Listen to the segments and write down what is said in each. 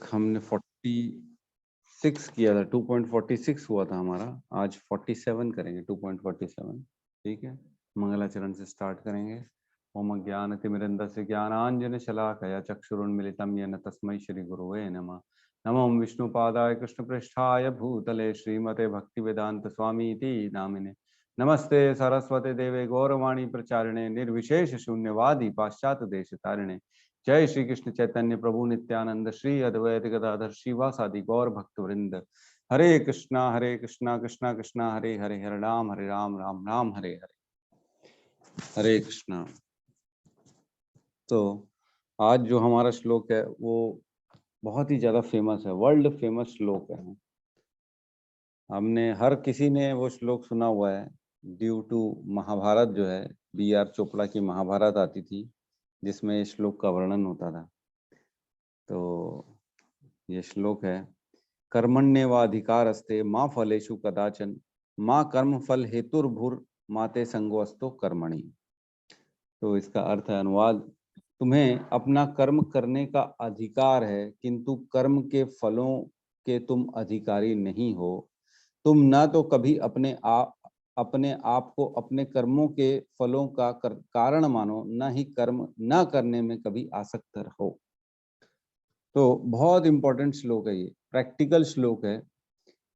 हमने 46 किया था, 2.46 हुआ था हमारा। आज 47 करेंगे, 2.47। ठीक है, मंगलाचरण से स्टार्ट करेंगे। ओम ज्ञानतिमिरन्धस्य ज्ञानाञ्जन शलाकया चक्षुरुन्मिलितं येन तस्मै श्री गुरुवे नमः। नमो विष्णुपादाय कृष्णपृष्ठाय भूतले श्रीमते भक्तिवेदांत स्वामीति नामिने। नमस्ते सरस्वती देवे गौरवाणी प्रचारिणे निर्विशेष शून्यवादी पाश्चात्य देश तारिणे। जय श्री कृष्ण चैतन्य प्रभु नित्यानंद श्री अद्वैत गदाधर शिवासादि गौर भक्त वृंद। हरे कृष्णा कृष्णा कृष्णा हरे हरे, हरे राम राम राम हरे हरे। हरे कृष्णा। तो आज जो हमारा श्लोक है वो बहुत ही ज्यादा फेमस है, वर्ल्ड फेमस श्लोक है। हमने हर किसी ने वो श्लोक सुना हुआ है ड्यू टू महाभारत, जो है B.R. चोपड़ा की महाभारत आती थी जिसमें इस श्लोक का वर्णन होता था। तो ये श्लोक है, कर्मण्येवाधिकारस्ते माँ फलेषु कदाचन माँ कर्म फल हेतुर्भुर माते संगोऽस्तु कर्मणि। तो इसका अर्थ है, अनुवाद, तुम्हें अपना कर्म करने का अधिकार है किंतु कर्म के फलों के तुम अधिकारी नहीं हो। तुम ना तो कभी अपने आप को अपने कर्मों के फलों का कारण मानो, ना ही कर्म ना करने में कभी आसक्त रहो। तो बहुत इंपॉर्टेंट श्लोक है, ये प्रैक्टिकल श्लोक है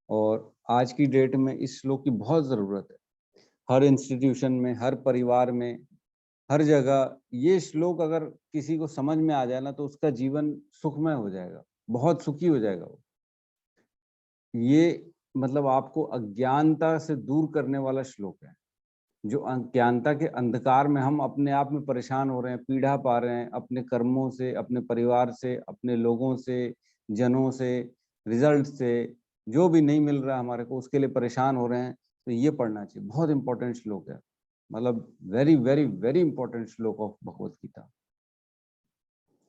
और आज की डेट में इस श्लोक की बहुत जरूरत है। हर इंस्टीट्यूशन में, हर परिवार में, हर जगह ये श्लोक अगर किसी को समझ में आ जाए ना तो उसका जीवन सुखमय हो जाएगा, बहुत सुखी हो जाएगा वो। ये मतलब आपको अज्ञानता से दूर करने वाला श्लोक है। जो अज्ञानता के अंधकार में हम अपने आप में परेशान हो रहे हैं, पीड़ा पा रहे हैं अपने कर्मों से, अपने परिवार से, अपने लोगों से, जनों से, रिजल्ट से, जो भी नहीं मिल रहा हमारे को उसके लिए परेशान हो रहे हैं, तो ये पढ़ना चाहिए। बहुत इंपॉर्टेंट श्लोक है, मतलब वेरी वेरी वेरी इंपॉर्टेंट श्लोक ऑफ भगवत गीता।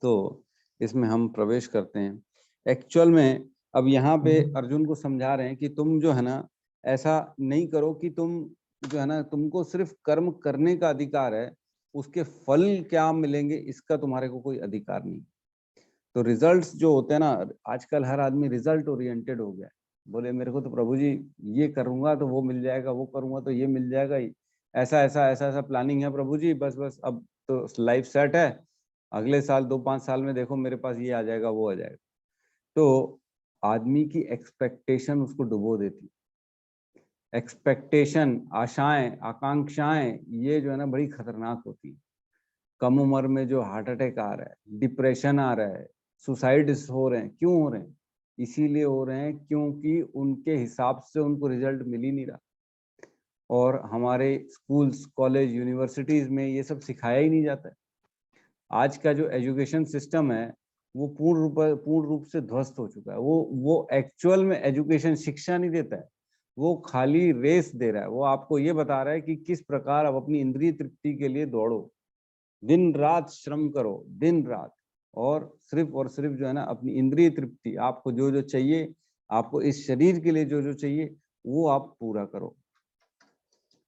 तो इसमें हम प्रवेश करते हैं। एक्चुअल में अब यहाँ पे अर्जुन को समझा रहे हैं कि तुम जो है ना ऐसा नहीं करो कि तुम जो है ना, तुमको सिर्फ कर्म करने का अधिकार है, उसके फल क्या मिलेंगे इसका तुम्हारे को कोई अधिकार नहीं। तो रिजल्ट्स जो होते हैं ना, आजकल हर आदमी रिजल्ट ओरिएंटेड हो गया है। बोले मेरे को तो प्रभु जी ये करूंगा तो वो मिल जाएगा, वो करूंगा तो ये मिल जाएगा, ऐसा ऐसा ऐसा ऐसा प्लानिंग है प्रभु जी, बस बस अब तो लाइफ सेट है, अगले साल 2-5 साल में देखो मेरे पास ये आ जाएगा वो आ जाएगा। तो आदमी की एक्सपेक्टेशन उसको डुबो देती। एक्सपेक्टेशन, आशाएं, आकांक्षाएं, ये जो है ना बड़ी खतरनाक होती है। कम उम्र में जो हार्ट अटैक आ रहा है, डिप्रेशन आ रहा है, सुसाइड्स हो रहे हैं, क्यों हो रहे हैं? इसीलिए हो रहे हैं क्योंकि उनके हिसाब से उनको रिजल्ट मिल ही नहीं रहा। और हमारे स्कूल्स, कॉलेज, यूनिवर्सिटीज में ये सब सिखाया ही नहीं जाता है। आज का जो एजुकेशन सिस्टम है वो पूर्ण रूप से ध्वस्त हो चुका है। वो एक्चुअल में एजुकेशन, शिक्षा नहीं देता है, वो खाली रेस दे रहा है। वो आपको ये बता रहा है कि किस प्रकार आप अपनी इंद्रिय तृप्ति के लिए दौड़ो, दिन रात श्रम करो, दिन रात, और सिर्फ जो है ना अपनी इंद्रिय तृप्ति, आपको जो जो चाहिए, आपको इस शरीर के लिए जो जो चाहिए वो आप पूरा करो।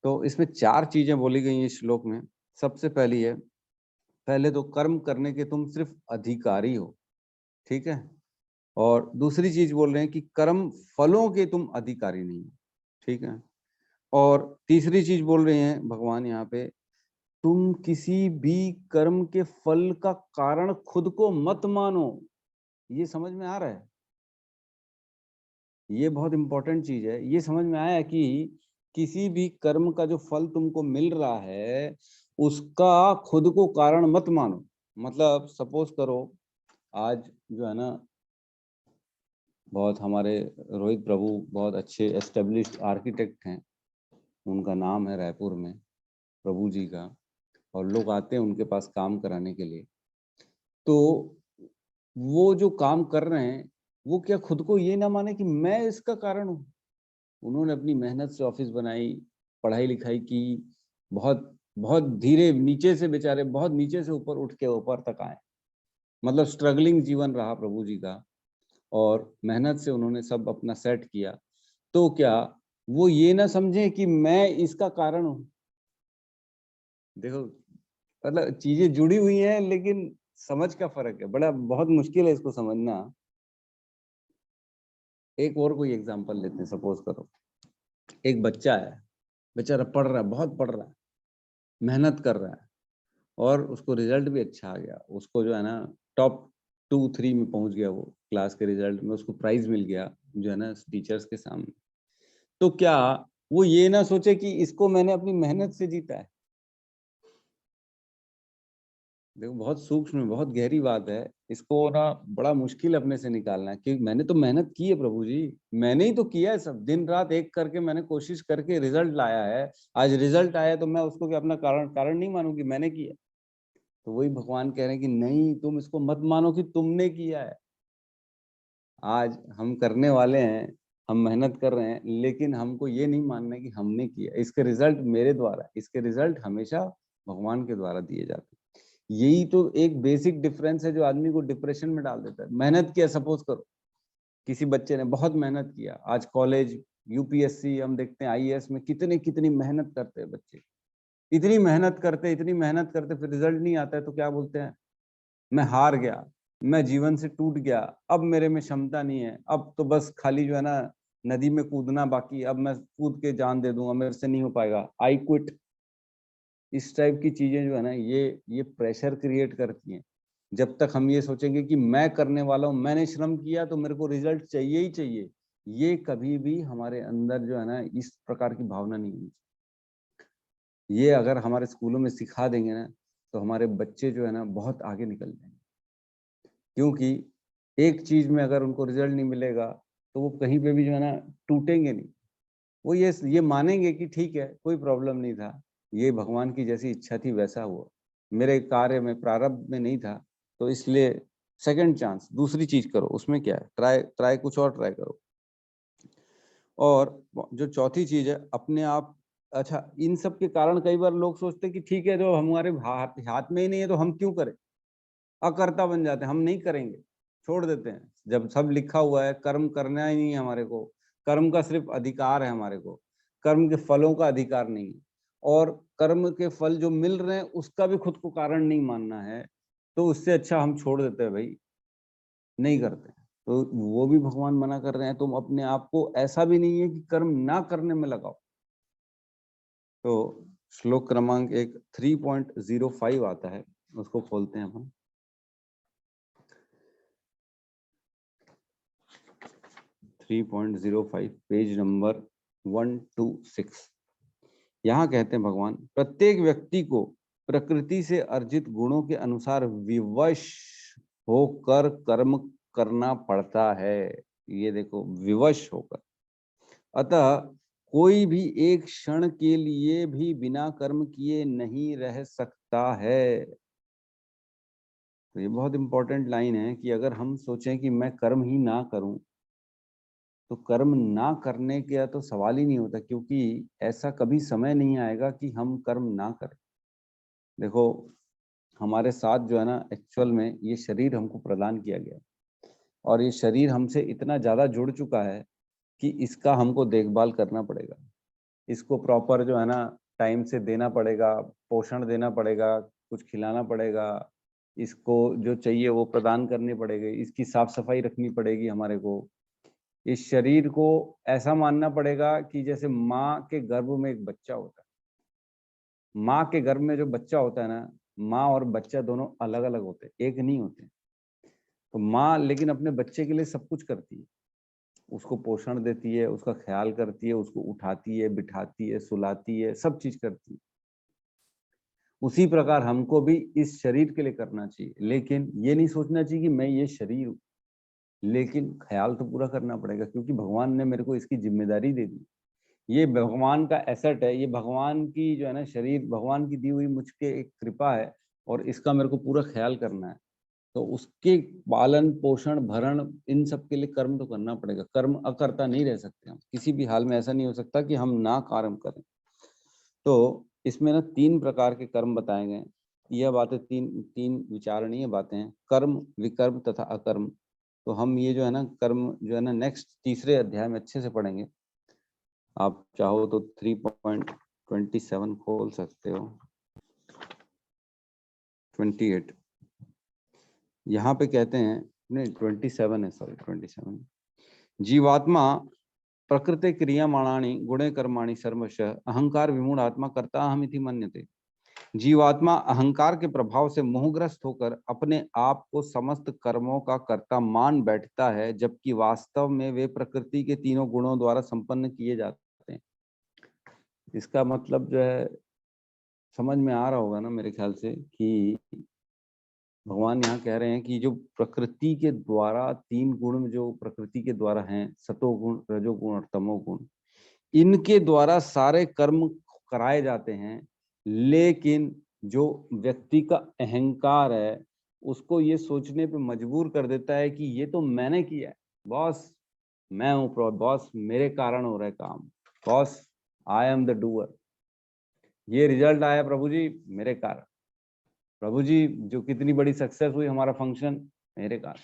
तो इसमें 4 चीजें बोली गई हैं इस श्लोक में। सबसे पहली है, पहले तो कर्म करने के तुम सिर्फ अधिकारी हो, ठीक है। और दूसरी चीज बोल रहे हैं कि कर्म फलों के तुम अधिकारी नहीं हो, ठीक है। और तीसरी चीज बोल रहे हैं भगवान यहाँ पे, तुम किसी भी कर्म के फल का कारण खुद को मत मानो। ये समझ में आ रहा है? ये बहुत इंपॉर्टेंट चीज है। ये समझ में आया कि किसी भी कर्म का जो फल तुमको मिल रहा है उसका खुद को कारण मत मानो। मतलब सपोज करो, आज जो है ना बहुत हमारे रोहित प्रभु बहुत अच्छे एस्टेब्लिश्ड आर्किटेक्ट हैं, उनका नाम है रायपुर में प्रभु जी का, और लोग आते हैं उनके पास काम कराने के लिए। तो वो जो काम कर रहे हैं वो क्या खुद को ये ना माने कि मैं इसका कारण हूँ? उन्होंने अपनी मेहनत से ऑफिस बनाई, पढ़ाई लिखाई की, बहुत बहुत धीरे नीचे से, बेचारे बहुत नीचे से ऊपर उठ के ऊपर तक आए। मतलब स्ट्रगलिंग जीवन रहा प्रभु जी का, और मेहनत से उन्होंने सब अपना सेट किया। तो क्या वो ये ना समझे कि मैं इसका कारण हूँ? देखो, मतलब चीजें जुड़ी हुई हैं लेकिन समझ का फर्क है, बड़ा बहुत मुश्किल है इसको समझना। एक और कोई एग्जांपल लेते हैं। सपोज करो एक बच्चा है, बेचारा पढ़ रहा है, बहुत पढ़ रहा है, मेहनत कर रहा है और उसको रिजल्ट भी अच्छा आ गया, उसको जो है ना टॉप 2-3 में पहुंच गया, वो क्लास के रिजल्ट में उसको प्राइज मिल गया जो है ना टीचर्स के सामने। तो क्या वो ये ना सोचे कि इसको मैंने अपनी मेहनत से जीता है? देखो बहुत सूक्ष्म, बहुत गहरी बात है, इसको ना बड़ा मुश्किल अपने से निकालना है कि मैंने तो मेहनत की है प्रभु जी, मैंने ही तो किया है सब, दिन रात एक करके मैंने कोशिश करके रिजल्ट लाया है, आज रिजल्ट आया तो मैं उसको क्या अपना कारण नहीं मानूंगी, मैंने किया? तो वही भगवान कह रहे हैं कि नहीं, तुम इसको मत मानो कि तुमने किया है। आज हम करने वाले हैं, हम मेहनत कर रहे हैं, लेकिन हमको ये नहीं मानना है कि हमने किया, इसके रिजल्ट मेरे द्वारा, इसके रिजल्ट हमेशा भगवान के द्वारा दिए जाते हैं। यही तो एक बेसिक डिफरेंस है जो आदमी को डिप्रेशन में डाल देता है। मेहनत किया, सपोज करो किसी बच्चे ने बहुत मेहनत किया, आज कॉलेज, यूपीएससी, हम देखते हैं आईएएस में कितनी कितनी मेहनत करते हैं बच्चे, इतनी मेहनत करते फिर रिजल्ट नहीं आता है तो क्या बोलते हैं, मैं हार गया, मैं जीवन से टूट गया, अब मेरे में क्षमता नहीं है, अब तो बस खाली जो है ना नदी में कूदना बाकी, अब मैं कूद के जान दे दूंगा, मेरे से नहीं हो पाएगा, आई क्विट। इस टाइप की चीजें जो है ना ये प्रेशर क्रिएट करती हैं। जब तक हम ये सोचेंगे कि मैं करने वाला हूँ, मैंने श्रम किया तो मेरे को रिजल्ट चाहिए ही चाहिए, ये कभी भी हमारे अंदर जो है ना इस प्रकार की भावना नहीं होनी चाहिए। ये अगर हमारे स्कूलों में सिखा देंगे ना तो हमारे बच्चे जो है ना बहुत आगे निकल जाएंगे। क्योंकि एक चीज में अगर उनको रिजल्ट नहीं मिलेगा तो वो कहीं पे भी जो है ना टूटेंगे नहीं, वो ये मानेंगे कि ठीक है, कोई प्रॉब्लम नहीं था, ये भगवान की जैसी इच्छा थी वैसा हुआ, मेरे कार्य में प्रारब्ध में नहीं था, तो इसलिए सेकंड चांस, दूसरी चीज करो, उसमें क्या है, ट्राई ट्राई कुछ और ट्राई करो। और जो चौथी चीज है, अपने आप, अच्छा इन सब के कारण कई बार लोग सोचते हैं कि ठीक है, जो हमारे हाथ में ही नहीं है तो हम क्यों करें, अकर्ता बन जाते हैं, हम नहीं करेंगे, छोड़ देते हैं। जब सब लिखा हुआ है, कर्म करना ही नहीं है हमारे को, कर्म का सिर्फ अधिकार है हमारे को, कर्म के फलों का अधिकार नहीं है, और कर्म के फल जो मिल रहे हैं उसका भी खुद को कारण नहीं मानना है, तो उससे अच्छा हम छोड़ देते हैं भाई, नहीं करते। तो वो भी भगवान मना कर रहे हैं, तुम अपने आप को, ऐसा भी नहीं है कि कर्म ना करने में लगाओ। तो श्लोक क्रमांक 3.05 आता है, उसको खोलते हैं अपन। 3.05 पेज नंबर 126। यहाँ कहते हैं भगवान, प्रत्येक व्यक्ति को प्रकृति से अर्जित गुणों के अनुसार विवश होकर कर्म करना पड़ता है। ये देखो, विवश होकर, अतः कोई भी एक क्षण के लिए भी बिना कर्म किए नहीं रह सकता है। तो ये बहुत इंपॉर्टेंट लाइन है कि अगर हम सोचें कि मैं कर्म ही ना करूं, तो कर्म ना करने का तो सवाल ही नहीं होता, क्योंकि ऐसा कभी समय नहीं आएगा कि हम कर्म ना करें। देखो, हमारे साथ जो है ना एक्चुअल में ये शरीर हमको प्रदान किया गया, और ये शरीर हमसे इतना ज्यादा जुड़ चुका है कि इसका हमको देखभाल करना पड़ेगा, इसको प्रॉपर जो है ना टाइम से देना पड़ेगा, पोषण देना पड़ेगा, कुछ खिलाना पड़ेगा, इसको जो चाहिए वो प्रदान करनी पड़ेगी, इसकी साफ सफाई रखनी पड़ेगी हमारे को। इस शरीर को ऐसा मानना पड़ेगा कि जैसे माँ के गर्भ में एक बच्चा होता है, माँ के गर्भ में जो बच्चा होता है ना, माँ और बच्चा दोनों अलग अलग होते हैं, एक नहीं होते। तो माँ लेकिन अपने बच्चे के लिए सब कुछ करती है, उसको पोषण देती है, उसका ख्याल करती है, उसको उठाती है, बिठाती है, सुलाती है, सब चीज करती है। उसी प्रकार हमको भी इस शरीर के लिए करना चाहिए, लेकिन ये नहीं सोचना चाहिए कि मैं ये शरीर हूँ, लेकिन ख्याल तो पूरा करना पड़ेगा, क्योंकि भगवान ने मेरे को इसकी जिम्मेदारी दे दी। ये भगवान का एसेट है, ये भगवान की जो है ना शरीर, भगवान की दी हुई मुझके एक कृपा है, और इसका मेरे को पूरा ख्याल करना है। तो उसके पालन पोषण भरण इन सब के लिए कर्म तो करना पड़ेगा, कर्म अकर्ता नहीं रह सकते हम किसी भी हाल में, ऐसा नहीं हो सकता कि हम ना कर्म करें। तो इसमें ना 3 प्रकार के कर्म बताए गए। यह बातें तीन तीन विचारणीय बातें हैं, कर्म, विकर्म तथा अकर्म। तो हम ये जो है ना कर्म जो है ना नेक्स्ट तीसरे अध्याय में अच्छे से पढ़ेंगे। आप चाहो तो 3.27 खोल सकते हो, 28। यहाँ पे कहते हैं, नहीं 27 है, सॉरी 27। जीवात्मा प्रकृते क्रियमाणानि गुणे कर्माणि सर्वशः अहंकार विमूढ़ आत्मा कर्ता अहमिति मन्यते। जीवात्मा अहंकार के प्रभाव से मोहग्रस्त होकर अपने आप को समस्त कर्मों का कर्ता मान बैठता है, जबकि वास्तव में वे प्रकृति के तीनों गुणों द्वारा संपन्न किए जाते हैं। इसका मतलब जो है समझ में आ रहा होगा ना मेरे ख्याल से, कि भगवान यहाँ कह रहे हैं कि जो प्रकृति के द्वारा तीन गुण जो प्रकृति के द्वारा हैं, सतोगुण, रजोगुण और तमोगुण, इनके द्वारा सारे कर्म कराए जाते हैं, लेकिन जो व्यक्ति का अहंकार है उसको ये सोचने पे मजबूर कर देता है कि ये तो मैंने किया है, बॉस मैं हूँ, बॉस मेरे कारण हो रहा है काम, boss I am the doer, ये रिजल्ट आया प्रभु जी मेरे कारण, प्रभु जी जो कितनी बड़ी सक्सेस हुई हमारा फंक्शन मेरे कारण,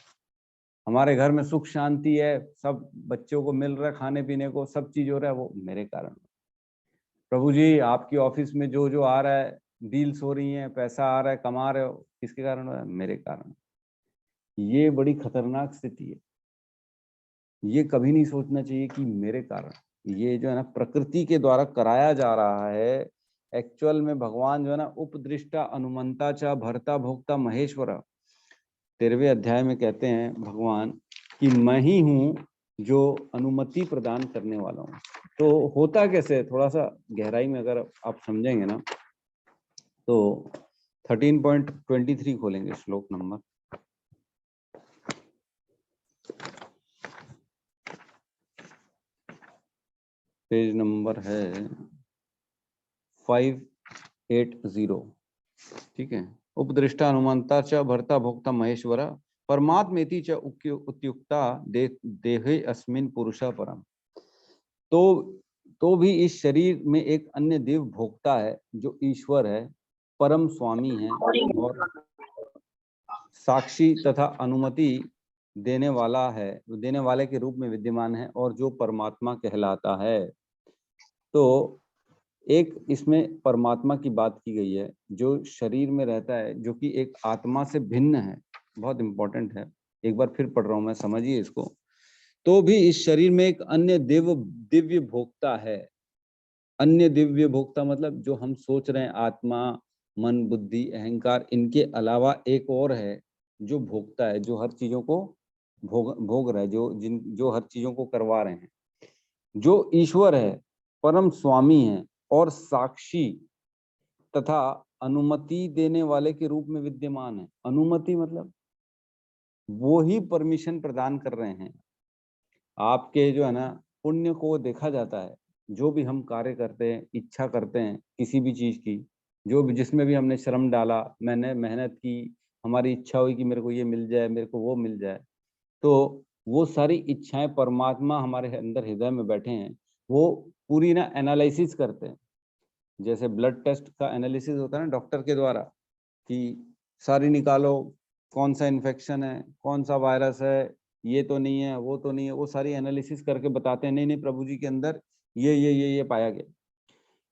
हमारे घर में सुख शांति है, सब बच्चों को मिल रहा है खाने पीने को, सब चीज हो रहा है वो मेरे कारण, प्रभु जी आपकी ऑफिस में जो जो आ रहा है, डील्स हो रही हैं, पैसा आ रहा है, कमा रहे हो, किसके कारण हो रहा है? मेरे कारण। ये बड़ी खतरनाक स्थिति है, ये कभी नहीं सोचना चाहिए कि मेरे कारण, ये जो है ना प्रकृति के द्वारा कराया जा रहा है। एक्चुअल में भगवान जो है ना उपदृष्टा अनुमंता च भर्ता भोक्ता महेश्वर, 13वें अध्याय में कहते हैं भगवान कि मैं ही हूँ जो अनुमति प्रदान करने वाला हूँ। तो होता कैसे, थोड़ा सा गहराई में अगर आप समझेंगे ना, तो 13.23 खोलेंगे श्लोक नंबर, पेज नंबर है 580, ठीक है। उपदृष्टा अनुमंता च भर्ता भोक्ता महेश्वर परमात्मेति च उक्युक्ता देहे अस्मिन् पुरुषा परम। तो भी इस शरीर में एक अन्य देव भोक्ता है जो ईश्वर है, परम स्वामी है और साक्षी तथा अनुमति देने वाला है, देने वाले के रूप में विद्यमान है और जो परमात्मा कहलाता है। तो एक इसमें परमात्मा की बात की गई है जो शरीर में रहता है, जो कि एक आत्मा से भिन्न है, बहुत इंपॉर्टेंट है, एक बार फिर पढ़ रहा हूं मैं, समझिए इसको। तो भी इस शरीर में एक अन्य दिव्य भोक्ता है। अन्य दिव्य भोक्ता मतलब जो हम सोच रहे हैं, आत्मा, मन, बुद्धि, अहंकार, इनके अलावा एक और है जो भोक्ता है, जो हर चीजों को भोग रहा है, जो हर चीजों को करवा रहे हैं, जो ईश्वर है, परम स्वामी है और साक्षी तथा अनुमति देने वाले के रूप में विद्यमान है। अनुमति मतलब वो ही परमिशन प्रदान कर रहे हैं। आपके जो है ना पुण्य को देखा जाता है, जो भी हम कार्य करते हैं, इच्छा करते हैं किसी भी चीज की, जो भी जिसमें भी हमने श्रम डाला, मैंने मेहनत की, हमारी इच्छा हुई कि मेरे को ये मिल जाए, मेरे को वो मिल जाए, तो वो सारी इच्छाएं परमात्मा हमारे अंदर हृदय में बैठे हैं, वो पूरी ना एनालिसिस करते हैं। जैसे ब्लड टेस्ट का एनालिसिस होता है ना डॉक्टर के द्वारा, कि सारी निकालो, कौन सा इन्फेक्शन है, कौन सा वायरस है, ये तो नहीं है, वो तो नहीं है, वो सारी एनालिसिस करके बताते हैं नहीं नहीं प्रभु जी के अंदर ये पाया गया।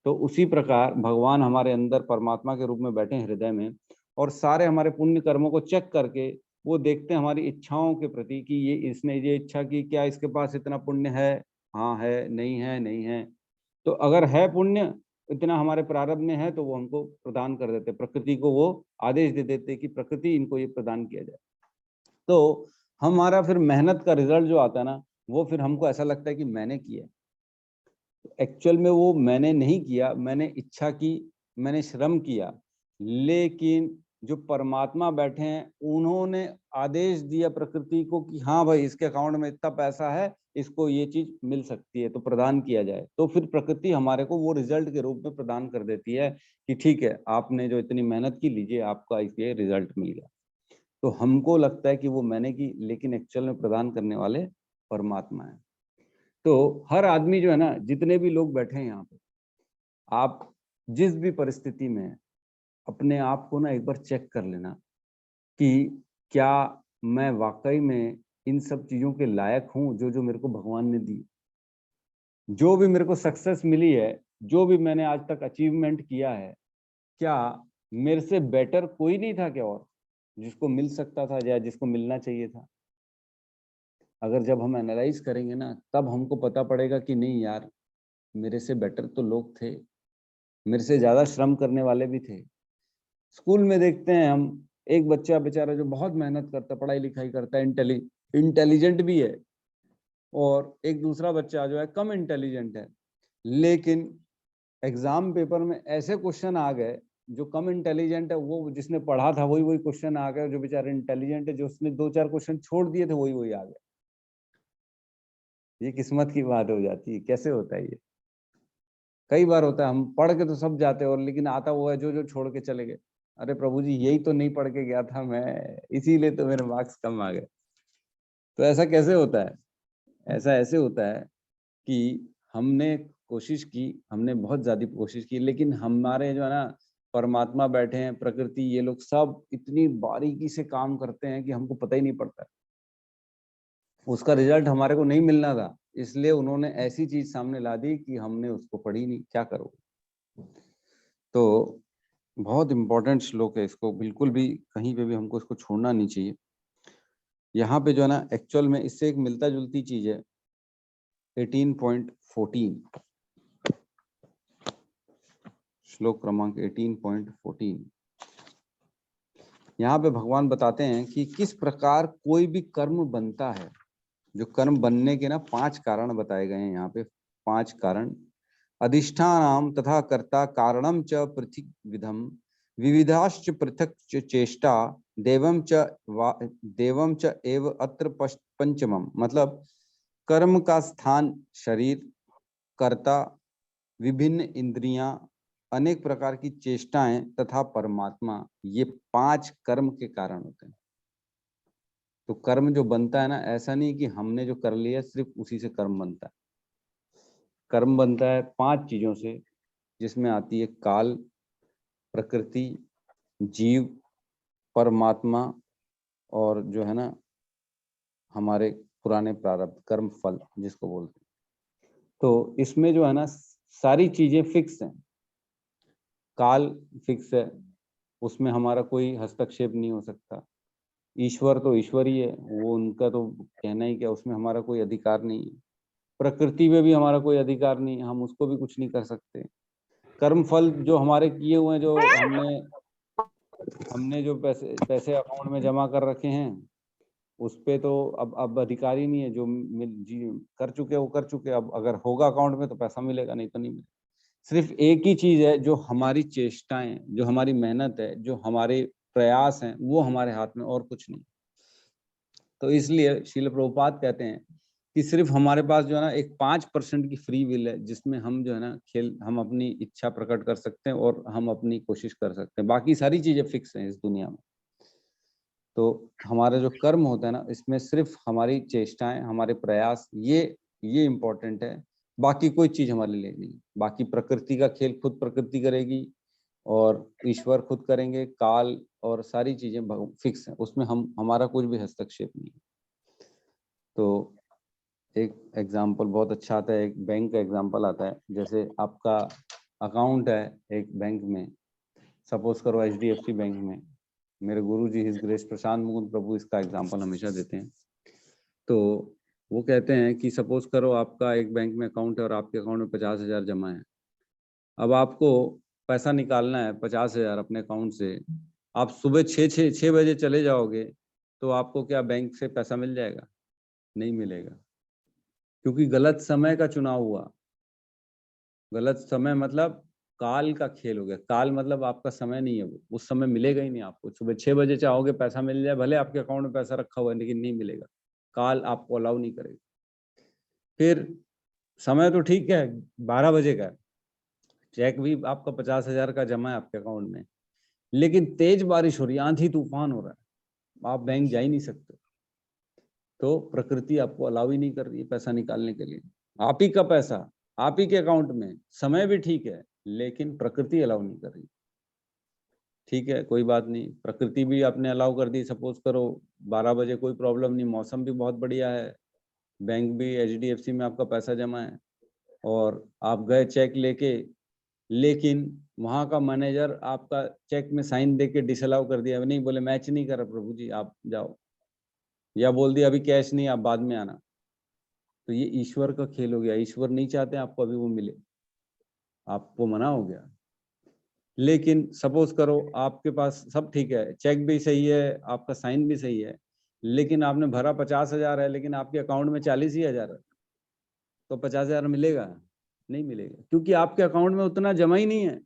तो उसी प्रकार भगवान हमारे अंदर परमात्मा के रूप में बैठे हैं हृदय में, और सारे हमारे पुण्य कर्मों को चेक करके वो देखते हैं हमारी इच्छाओं के प्रति कि ये इसने ये इच्छा की, क्या इसके पास इतना पुण्य है, हाँ है, नहीं है, नहीं है। तो अगर है पुण्य इतना हमारे प्रारब्ध में है तो वो हमको प्रदान कर देते, प्रकृति को वो आदेश दे देते कि प्रकृति इनको ये प्रदान किया जाए। तो हमारा फिर मेहनत का रिजल्ट जो आता है ना, वो फिर हमको ऐसा लगता है कि मैंने किया। एक्चुअल में वो मैंने नहीं किया, मैंने इच्छा की, मैंने श्रम किया, लेकिन जो परमात्मा बैठे हैं उन्होंने आदेश दिया प्रकृति को कि हाँ भाई इसके अकाउंट में इतना पैसा है, इसको ये चीज मिल सकती है, तो प्रदान किया जाए। तो फिर प्रकृति हमारे को वो रिजल्ट के रूप में प्रदान कर देती है कि ठीक है आपने जो इतनी मेहनत की, लीजिए आपका ये रिजल्ट मिल गया। तो हमको लगता है कि वो मैंने की, लेकिन एक्चुअल में प्रदान करने वाले परमात्मा है। तो हर आदमी जो है ना, जितने भी लोग बैठे हैं यहाँ पे, आप जिस भी परिस्थिति में हैं, अपने आप को ना एक बार चेक कर लेना कि क्या मैं वाकई में इन सब चीजों के लायक हूं जो जो मेरे को भगवान ने दी। जो भी मेरे को सक्सेस मिली है, जो भी मैंने आज तक अचीवमेंट किया है, क्या मेरे से बेटर कोई नहीं था क्या और जिसको मिल सकता था या जिसको मिलना चाहिए था? अगर जब हम एनालाइज करेंगे ना, तब हमको पता पड़ेगा कि नहीं यार, मेरे से बेटर तो लोग थे, मेरे से ज्यादा श्रम करने वाले भी थे। स्कूल में देखते हैं हम, एक बच्चा बेचारा जो बहुत मेहनत करता, पढ़ाई लिखाई करता है, इंटेलिजेंट भी है, और एक दूसरा बच्चा जो है कम इंटेलिजेंट है, लेकिन एग्जाम पेपर में ऐसे क्वेश्चन आ गए, जो कम इंटेलिजेंट है वो जिसने पढ़ा था वही वही क्वेश्चन आ गए, जो बेचारा इंटेलिजेंट है जो उसने 2-4 क्वेश्चन छोड़ दिए थे वही वही आ गए। ये किस्मत की बात हो जाती है। कैसे होता है ये? कई बार होता है, हम पढ़ के तो सब जाते हैं, और लेकिन आता वो है जो जो छोड़ के चले गए। अरे प्रभु जी, यही तो नहीं पढ़ के गया था मैं, इसीलिए तो मेरे मार्क्स कम आ गए। तो ऐसा कैसे होता है? ऐसा ऐसे होता है कि हमने कोशिश की, हमने बहुत ज्यादा कोशिश की, लेकिन हमारे जो है ना परमात्मा बैठे हैं, प्रकृति, ये लोग सब इतनी बारीकी से काम करते हैं कि हमको पता ही नहीं पड़ता। उसका रिजल्ट हमारे को नहीं मिलना था, इसलिए उन्होंने ऐसी चीज सामने ला दी कि हमने उसको पढ़ी नहीं, क्या करोगे। तो बहुत इंपॉर्टेंट श्लोक है, इसको बिल्कुल भी कहीं पे भी हमको इसको छोड़ना नहीं चाहिए। यहाँ पे जो है ना एक्चुअल में इससे एक मिलता जुलती चीज है, 18.14, श्लोक क्रमांक 18.14। यहाँ पे भगवान बताते हैं कि किस प्रकार कोई भी कर्म बनता है। जो कर्म बनने के ना 5 कारण बताए गए हैं यहाँ पे, 5 कारण। अधिष्ठानम तथा कर्ता कारणम च पृथक विधम विविधाश्च पृथक चेष्टा देवम च एव अत्र पंचमम। मतलब कर्म का स्थान शरीर, कर्ता, विभिन्न इंद्रियां, अनेक प्रकार की चेष्टाएं तथा परमात्मा, ये 5 कर्म के कारण होते हैं। तो कर्म जो बनता है ना, ऐसा नहीं कि हमने जो कर लिया सिर्फ उसी से कर्म बनता है। कर्म बनता है 5 चीजों से, जिसमें आती है काल, प्रकृति, जीव, परमात्मा, और जो है ना हमारे पुराने प्रारब्ध, कर्म फल जिसको बोलते हैं। तो इसमें जो है ना सारी चीजें फिक्स हैं। काल फिक्स है, उसमें हमारा कोई हस्तक्षेप नहीं हो सकता। ईश्वर तो ईश्वर ही है, वो उनका तो कहना ही क्या, उसमें हमारा कोई अधिकार नहीं है। प्रकृति में भी हमारा कोई अधिकार नहीं है, हम उसको भी कुछ नहीं कर सकते। कर्म फल जो हमारे किए हुए हैं, जो हमने हमने जो पैसे पैसे अकाउंट में जमा कर रखे हैं, उस पे तो अब अधिकार ही नहीं है। जो जी कर चुके वो कर चुके, अब अगर होगा अकाउंट में तो पैसा मिलेगा, नहीं तो नहीं मिलेगा। सिर्फ एक ही चीज है, जो हमारी चेष्टाएं, जो हमारी मेहनत है, जो हमारे प्रयास हैं, वो हमारे हाथ में, और कुछ नहीं। तो इसलिए श्रील प्रभुपाद कहते हैं कि सिर्फ हमारे पास जो है ना एक 5% की फ्री विल है, जिसमें हम जो है ना हम अपनी इच्छा प्रकट कर सकते हैं और हम अपनी कोशिश कर सकते हैं। बाकी सारी चीजें फिक्स हैं इस दुनिया में। तो हमारा जो कर्म होता है ना, इसमें सिर्फ हमारी चेष्टाएं, हमारे प्रयास, ये इम्पोर्टेंट है। बाकी कोई चीज हमारे लिए नहीं। बाकी प्रकृति का खेल खुद प्रकृति करेगी, और ईश्वर खुद करेंगे, काल और सारी चीजें फिक्स है, उसमें हमारा कुछ भी हस्तक्षेप नहीं है। तो एक एग्जाम्पल बहुत अच्छा आता है, एक बैंक का एग्जाम्पल आता है। जैसे आपका अकाउंट है एक बैंक में, सपोज करो HDFC बैंक में। मेरे गुरुजी हिज ग्रेस प्रशांत मुकुंद प्रभु इसका एग्जाम्पल हमेशा देते हैं। तो वो कहते हैं कि सपोज करो आपका एक बैंक में अकाउंट है, और आपके अकाउंट में 50,000 जमा है। अब आपको पैसा निकालना है 50,000 अपने अकाउंट से। आप सुबह 6 बजे चले जाओगे, तो आपको क्या बैंक से पैसा मिल जाएगा? नहीं मिलेगा, क्योंकि गलत समय का चुनाव हुआ। गलत समय मतलब काल का खेल हो गया। काल मतलब आपका समय नहीं है, वो उस समय मिलेगा ही नहीं आपको। सुबह 6 बजे चाहोगे पैसा मिल जाए, भले आपके अकाउंट में पैसा रखा हुआ है, लेकिन नहीं मिलेगा। काल आपको अलाउ नहीं करेगा। फिर समय तो ठीक है, 12 बजे का चेक भी आपका 50,000 का जमा है आपके अकाउंट में, लेकिन तेज बारिश हो रही है, आंधी तूफान हो रहा है, आप बैंक जा ही नहीं सकते। तो प्रकृति आपको अलाउ ही नहीं कर रही है पैसा निकालने के लिए। आप ही का पैसा आप ही के अकाउंट में, समय भी ठीक है, लेकिन प्रकृति अलाउ नहीं कर रही। ठीक है, कोई बात नहीं, प्रकृति भी आपने अलाउ कर दी। सपोज करो 12 बजे, कोई प्रॉब्लम नहीं, मौसम भी बहुत बढ़िया है, बैंक भी HDFC में आपका पैसा जमा है, और आप गए चेक लेके, लेकिन वहां का मैनेजर आपका चेक में साइन दे के डिसअलाउ कर दिया। नहीं, बोले मैच नहीं कर रहा प्रभु जी, आप जाओ। या बोल दिया अभी कैश नहीं, आप बाद में आना, तो ये ईश्वर का खेल हो गया। ईश्वर नहीं चाहते आपको अभी वो मिले, आपको मना हो गया। लेकिन सपोज करो आपके पास सब ठीक है, चेक भी सही है, आपका साइन भी सही है, लेकिन आपने भरा 50,000 है, लेकिन आपके अकाउंट में 40,000 है, तो 50,000 मिलेगा? नहीं मिलेगा, क्योंकि आपके अकाउंट में उतना जमा ही नहीं है।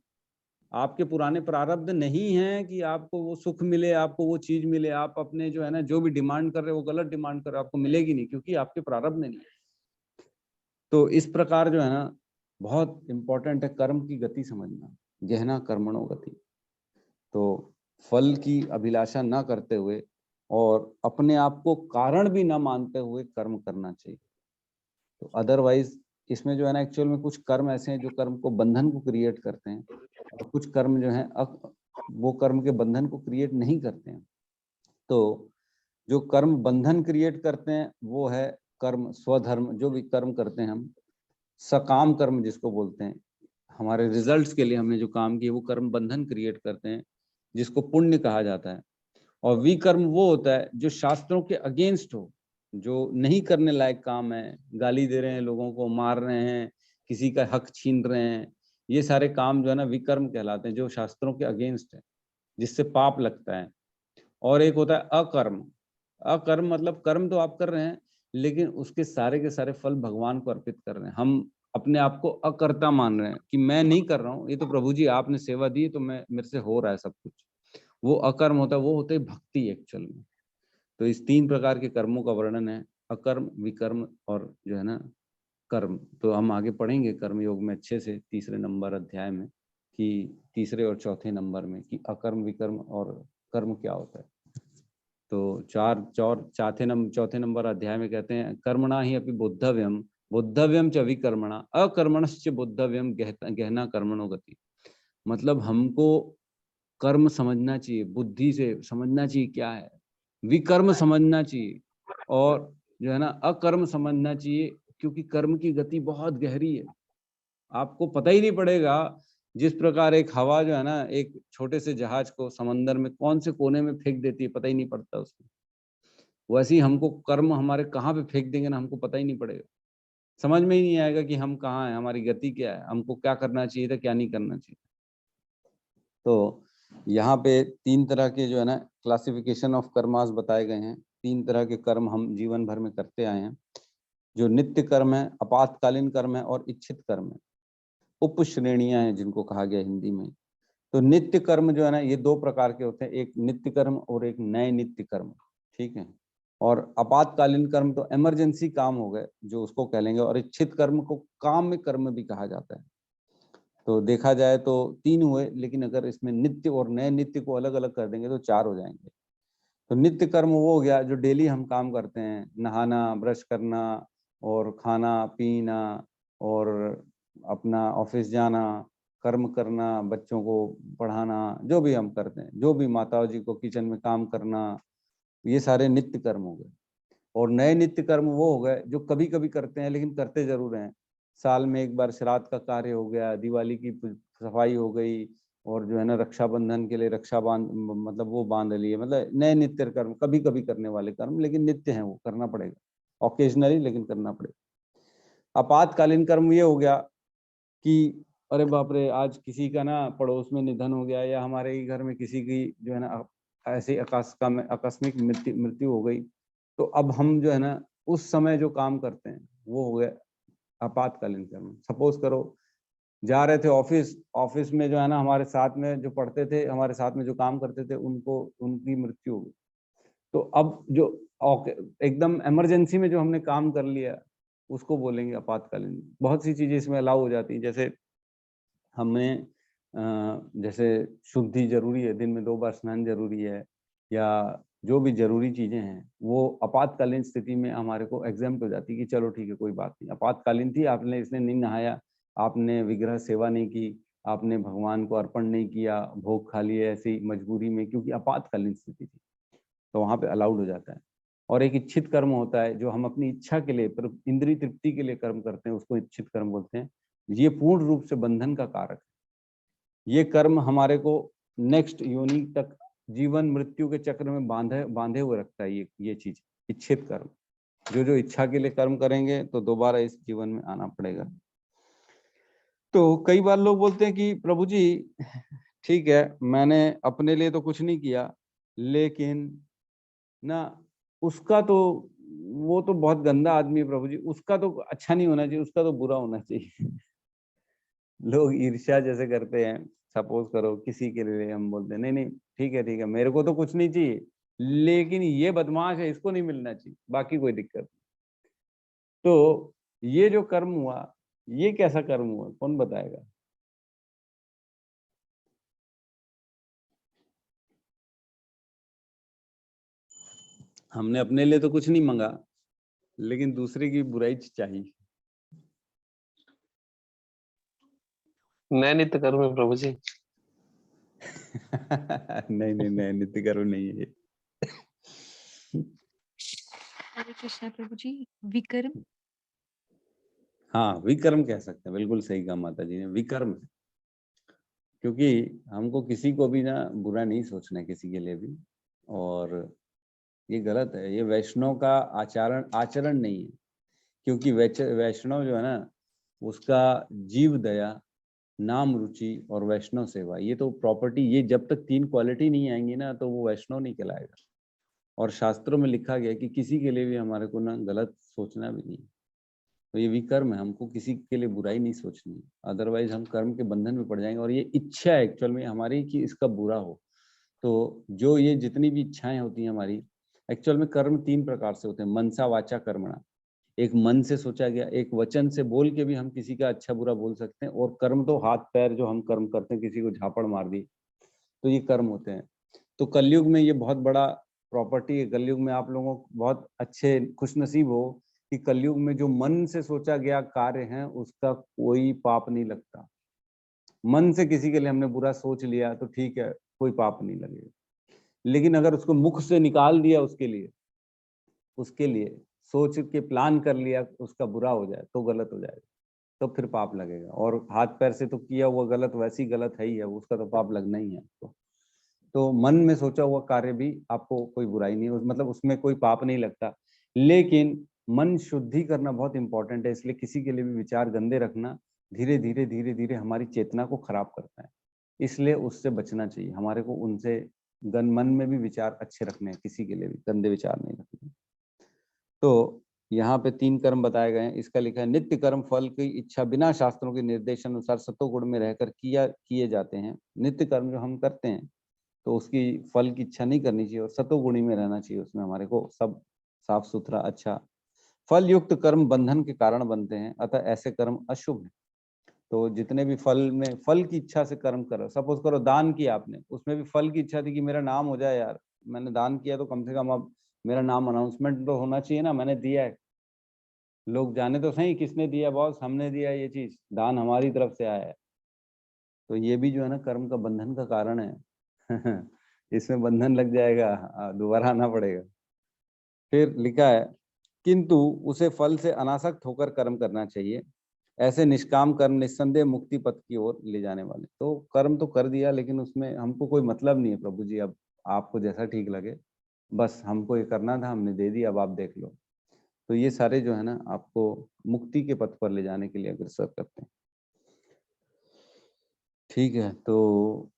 आपके पुराने प्रारब्ध नहीं है कि आपको वो सुख मिले, आपको वो चीज मिले। आप अपने जो है ना, जो भी डिमांड कर रहे हो वो गलत डिमांड कर रहे हो, आपको मिलेगी नहीं, क्योंकि आपके प्रारब्ध में नहीं है। तो इस प्रकार जो है ना, बहुत इंपॉर्टेंट है कर्म की गति समझना, गहना कर्मणो गति। तो फल की अभिलाषा ना करते हुए और अपने आप को कारण भी ना मानते हुए कर्म करना चाहिए। तो अदरवाइज इसमें जो है ना, एक्चुअल में कुछ कर्म ऐसे हैं जो कर्म को बंधन को क्रिएट करते हैं, और कुछ कर्म जो है वो कर्म के बंधन को क्रिएट नहीं करते हैं। तो जो कर्म बंधन क्रिएट करते हैं वो है कर्म स्वधर्म, जो भी कर्म करते हैं हम, सकाम कर्म जिसको बोलते हैं, हमारे रिजल्ट्स के लिए हमने जो काम किए वो कर्म बंधन क्रिएट करते हैं, जिसको पुण्य कहा जाता है। और विकर्म वो होता है जो शास्त्रों के अगेंस्ट हो, जो नहीं करने लायक काम है, गाली दे रहे हैं लोगों को, मार रहे हैं, किसी का हक छीन रहे हैं, ये सारे काम जो है ना विकर्म कहलाते हैं, जो शास्त्रों के अगेंस्ट है, जिससे पाप लगता है। और एक होता है अकर्म। अकर्म मतलब कर्म तो आप कर रहे हैं, लेकिन उसके सारे के सारे फल भगवान को अर्पित कर रहे हैं। हम अपने आप को अकर्ता मान रहे हैं कि मैं नहीं कर रहा हूँ, ये तो प्रभु जी आपने सेवा दी तो मैं मेरे से हो रहा है सब कुछ। वो अकर्म होता है, वो होते है भक्ति एक्चुअल में। तो इस 3 प्रकार के कर्मों का वर्णन है, अकर्म, विकर्म और जो है ना कर्म। तो हम आगे पढ़ेंगे कर्म योग में अच्छे से, तीसरे नंबर अध्याय में, कि तीसरे और चौथे नंबर में, कि अकर्म विकर्म और कर्म क्या होता है। तो चौथे नंबर अध्याय में कहते हैं कर्मणा ही अपि बुद्धव्यम, बुद्धव्यम च विकर्मणा, अकर्मणश्च बुद्धव्यम गहना कर्मणो गति। मतलब हमको कर्म समझना चाहिए, बुद्धि से समझना चाहिए क्या है, विकर्म समझना चाहिए, और जो है ना अकर्म समझना चाहिए, क्योंकि कर्म की गति बहुत गहरी है। आपको पता ही नहीं पड़ेगा। जिस प्रकार एक हवा जो है ना एक छोटे से जहाज को समंदर में कौन से कोने में फेंक देती है, पता ही नहीं पड़ता उसको, वैसे ही हमको कर्म हमारे कहाँ पे फेंक देंगे ना, हमको पता ही नहीं पड़ेगा। समझ में ही नहीं आएगा कि हम कहाँ हैं, हमारी गति क्या है, हमको क्या करना चाहिए था, क्या नहीं करना चाहिए। तो यहाँ पे 3 तरह के जो है ना क्लासिफिकेशन ऑफ कर्मास बताए गए हैं। 3 तरह के कर्म हम जीवन भर में करते आए हैं, जो नित्य कर्म है, आपातकालीन कर्म है और इच्छित कर्म है। उप श्रेणियां हैं जिनको कहा गया हिंदी में। तो नित्य कर्म जो है ना, ये 2 प्रकार के होते हैं, एक नित्य कर्म और एक नए नित्य कर्म, ठीक है। और आपातकालीन कर्म तो इमरजेंसी काम हो गए जो उसको कह लेंगे, और इच्छित कर्म को काम्य कर्म भी कहा जाता है। तो देखा जाए तो 3 हुए, लेकिन अगर इसमें नित्य और नए नित्य को अलग अलग कर देंगे तो 4 हो जाएंगे। तो नित्य कर्म वो हो गया जो डेली हम काम करते हैं, नहाना, ब्रश करना और खाना पीना और अपना ऑफिस जाना, कर्म करना, बच्चों को पढ़ाना, जो भी हम करते हैं, जो भी माताओं जी को किचन में काम करना, ये सारे नित्य कर्म हो गए। और नए नित्य कर्म वो हो गए जो कभी कभी करते हैं लेकिन करते जरूर हैं। साल में एक बार श्राद्ध का कार्य हो गया, दिवाली की सफाई हो गई, और जो है ना रक्षाबंधन के लिए रक्षा बांध मतलब वो बांध लिए, मतलब नए नित्य कर्म, कभी कभी करने वाले कर्म, लेकिन नित्य हैं, वो करना पड़ेगा ऑकेजनली, लेकिन करना पड़ेगा। आपातकालीन कर्म ये हो गया कि अरे बाप रे, आज किसी का ना पड़ोस में निधन हो गया, या हमारे ही घर में किसी की जो है ना ऐसे आकस्मिक मृत्यु हो गई, तो अब हम जो है ना उस समय जो काम करते हैं वो हो गया आपातकालीन कर्म। सपोज करो जा रहे थे ऑफिस, ऑफिस में जो है ना हमारे साथ में जो पढ़ते थे, हमारे साथ में जो काम करते थे, उनको उनकी मृत्यु हो गई। तो अब जो एकदम इमरजेंसी में जो हमने काम कर लिया उसको बोलेंगे आपातकालीन। बहुत सी चीजें इसमें अलाउ हो जाती हैं, जैसे हमें जैसे शुद्धि जरूरी है, दिन में 2 बार स्नान जरूरी है, या जो भी जरूरी चीजें हैं वो आपातकालीन स्थिति में हमारे को एग्जाम्प्ट हो जाती है कि चलो ठीक है कोई बात नहीं, आपातकालीन थी, आपने इसने नहीं नहाया, आपने विग्रह सेवा नहीं की, आपने भगवान को अर्पण नहीं किया, भोग खा लिए ऐसी मजबूरी में, क्योंकि आपातकालीन स्थिति थी, तो वहां पे अलाउड हो जाता है। और एक इच्छित कर्म होता है जो हम अपनी इच्छा के लिए, इंद्रिय तृप्ति के लिए कर्म करते हैं, उसको इच्छित कर्म बोलते हैं। ये पूर्ण रूप से बंधन का कारक है। ये कर्म हमारे को नेक्स्ट योनि तक, जीवन मृत्यु के चक्र में बांधे हुए रखता है ये चीज। इच्छित कर्म, जो जो इच्छा के लिए कर्म करेंगे तो दोबारा इस जीवन में आना पड़ेगा। तो कई बार लोग बोलते हैं कि प्रभु जी ठीक है, मैंने अपने लिए तो कुछ नहीं किया, लेकिन ना उसका तो, वो तो बहुत गंदा आदमी है प्रभु जी, उसका तो अच्छा नहीं होना चाहिए, उसका तो बुरा होना चाहिए। लोग ईर्ष्या जैसे करते हैं। सपोज करो किसी के लिए हम बोलते हैं नहीं नहीं ठीक है मेरे को तो कुछ नहीं चाहिए, लेकिन ये बदमाश है इसको नहीं मिलना चाहिए, बाकी कोई दिक्कत नहीं। तो ये जो कर्म हुआ, ये कैसा कर्म हुआ, कौन बताएगा? हमने अपने लिए तो कुछ नहीं मांगा, लेकिन दूसरे की बुराई चाहिए। मैं नित्य कर्म है प्रभु जी। नहीं नहीं नहीं, नित्य कर्म नहीं है ये। हरे कृष्णा प्रभु जी। विकर्म। हाँ, विकर्म कह सकते हैं, बिल्कुल सही कहा माता जी ने, विकर्म। क्योंकि हमको किसी को भी ना बुरा नहीं सोचना है, किसी के लिए भी। और ये गलत है, ये वैष्णव का आचरण नहीं है। क्योंकि वैष्णव जो है ना, उसका जीव दया, नाम रुचि और वैष्णव सेवा, ये तो प्रॉपर्टी, ये जब तक तीन क्वालिटी नहीं आएंगी ना, तो वो वैष्णव नहीं कहलाएगा। और शास्त्रों में लिखा गया कि किसी के लिए भी हमारे को ना गलत सोचना भी नहीं। तो ये विकर्म है, हमको किसी के लिए बुराई नहीं सोचनी, अदरवाइज हम कर्म के बंधन में पड़ जाएंगे। और ये इच्छा है एक्चुअल में हमारी कि इसका बुरा हो। तो जो ये जितनी भी इच्छाएं होती हैं हमारी, एक्चुअल में कर्म तीन प्रकार से होते हैं, मनसा वाचा कर्मणा। एक मन से सोचा गया, एक वचन से बोल के भी हम किसी का अच्छा बुरा बोल सकते हैं, और कर्म तो हाथ पैर जो हम कर्म करते हैं, किसी को झापड़ मार दी, तो ये कर्म होते हैं। तो कलयुग में ये बहुत बड़ा प्रॉपर्टी है। कलयुग में आप लोगों को बहुत अच्छे खुशनसीब हो कि कलयुग में जो मन से सोचा गया कार्य है उसका कोई पाप नहीं लगता। मन से किसी के लिए हमने बुरा सोच लिया तो ठीक है, कोई पाप नहीं लगेगा। लेकिन अगर उसको मुख से निकाल दिया, उसके लिए सोच के प्लान कर लिया उसका बुरा हो जाए, तो गलत हो जाएगा, तो फिर पाप लगेगा। और हाथ पैर से तो किया हुआ गलत वैसी गलत है ही है, उसका तो पाप लगना ही है आपको। तो मन में सोचा हुआ कार्य भी आपको कोई बुराई नहीं, मतलब उसमें कोई पाप नहीं लगता। लेकिन मन शुद्धि करना बहुत इंपॉर्टेंट है, इसलिए किसी के लिए भी विचार गंदे रखना धीरे धीरे हमारी चेतना को खराब करता है। इसलिए उससे बचना चाहिए हमारे को, उनसे मन में भी विचार अच्छे रखने हैं, किसी के लिए भी गंदे विचार नहीं रखने। तो यहाँ पे तीन कर्म बताए गए हैं। इसका लिखा है नित्य कर्म फल की इच्छा बिना शास्त्रों के निर्देशन अनुसार सतोगुण में रहकर किए जाते हैं। नित्य कर्म जो हम करते हैं तो उसकी फल की इच्छा नहीं करनी चाहिए, और सतोगुणी में रहना चाहिए, उसमें हमारे को सब साफ सुथरा अच्छा। फल युक्त कर्म बंधन के कारण बनते हैं, अतः ऐसे कर्म अशुभ है। तो जितने भी फल में फल की इच्छा से कर्म करो, सपोज करो दान किया आपने, उसमें भी फल की इच्छा थी कि मेरा नाम हो जाए, यार मैंने दान किया तो कम से कम अब मेरा नाम अनाउंसमेंट तो होना चाहिए ना, मैंने दिया है, लोग जाने तो सही किसने दिया, बॉस हमने दिया, ये चीज दान हमारी तरफ से आया है। तो ये भी जो है ना कर्म का बंधन का कारण है। इसमें बंधन लग जाएगा, दोबारा आना पड़ेगा। फिर लिखा है किंतु उसे फल से अनासक्त होकर कर्म करना चाहिए। ऐसे निष्काम कर्म निस्संदेह मुक्ति पथ की ओर ले जाने वाले। तो कर्म तो कर दिया, लेकिन उसमें हमको कोई मतलब नहीं है प्रभु जी, अब आपको जैसा ठीक लगे, बस हमको ये करना था, हमने दे दिया, अब आप देख लो। तो ये सारे जो है ना आपको मुक्ति के पथ पर ले जाने के लिए अग्रसर करते हैं। ठीक है, तो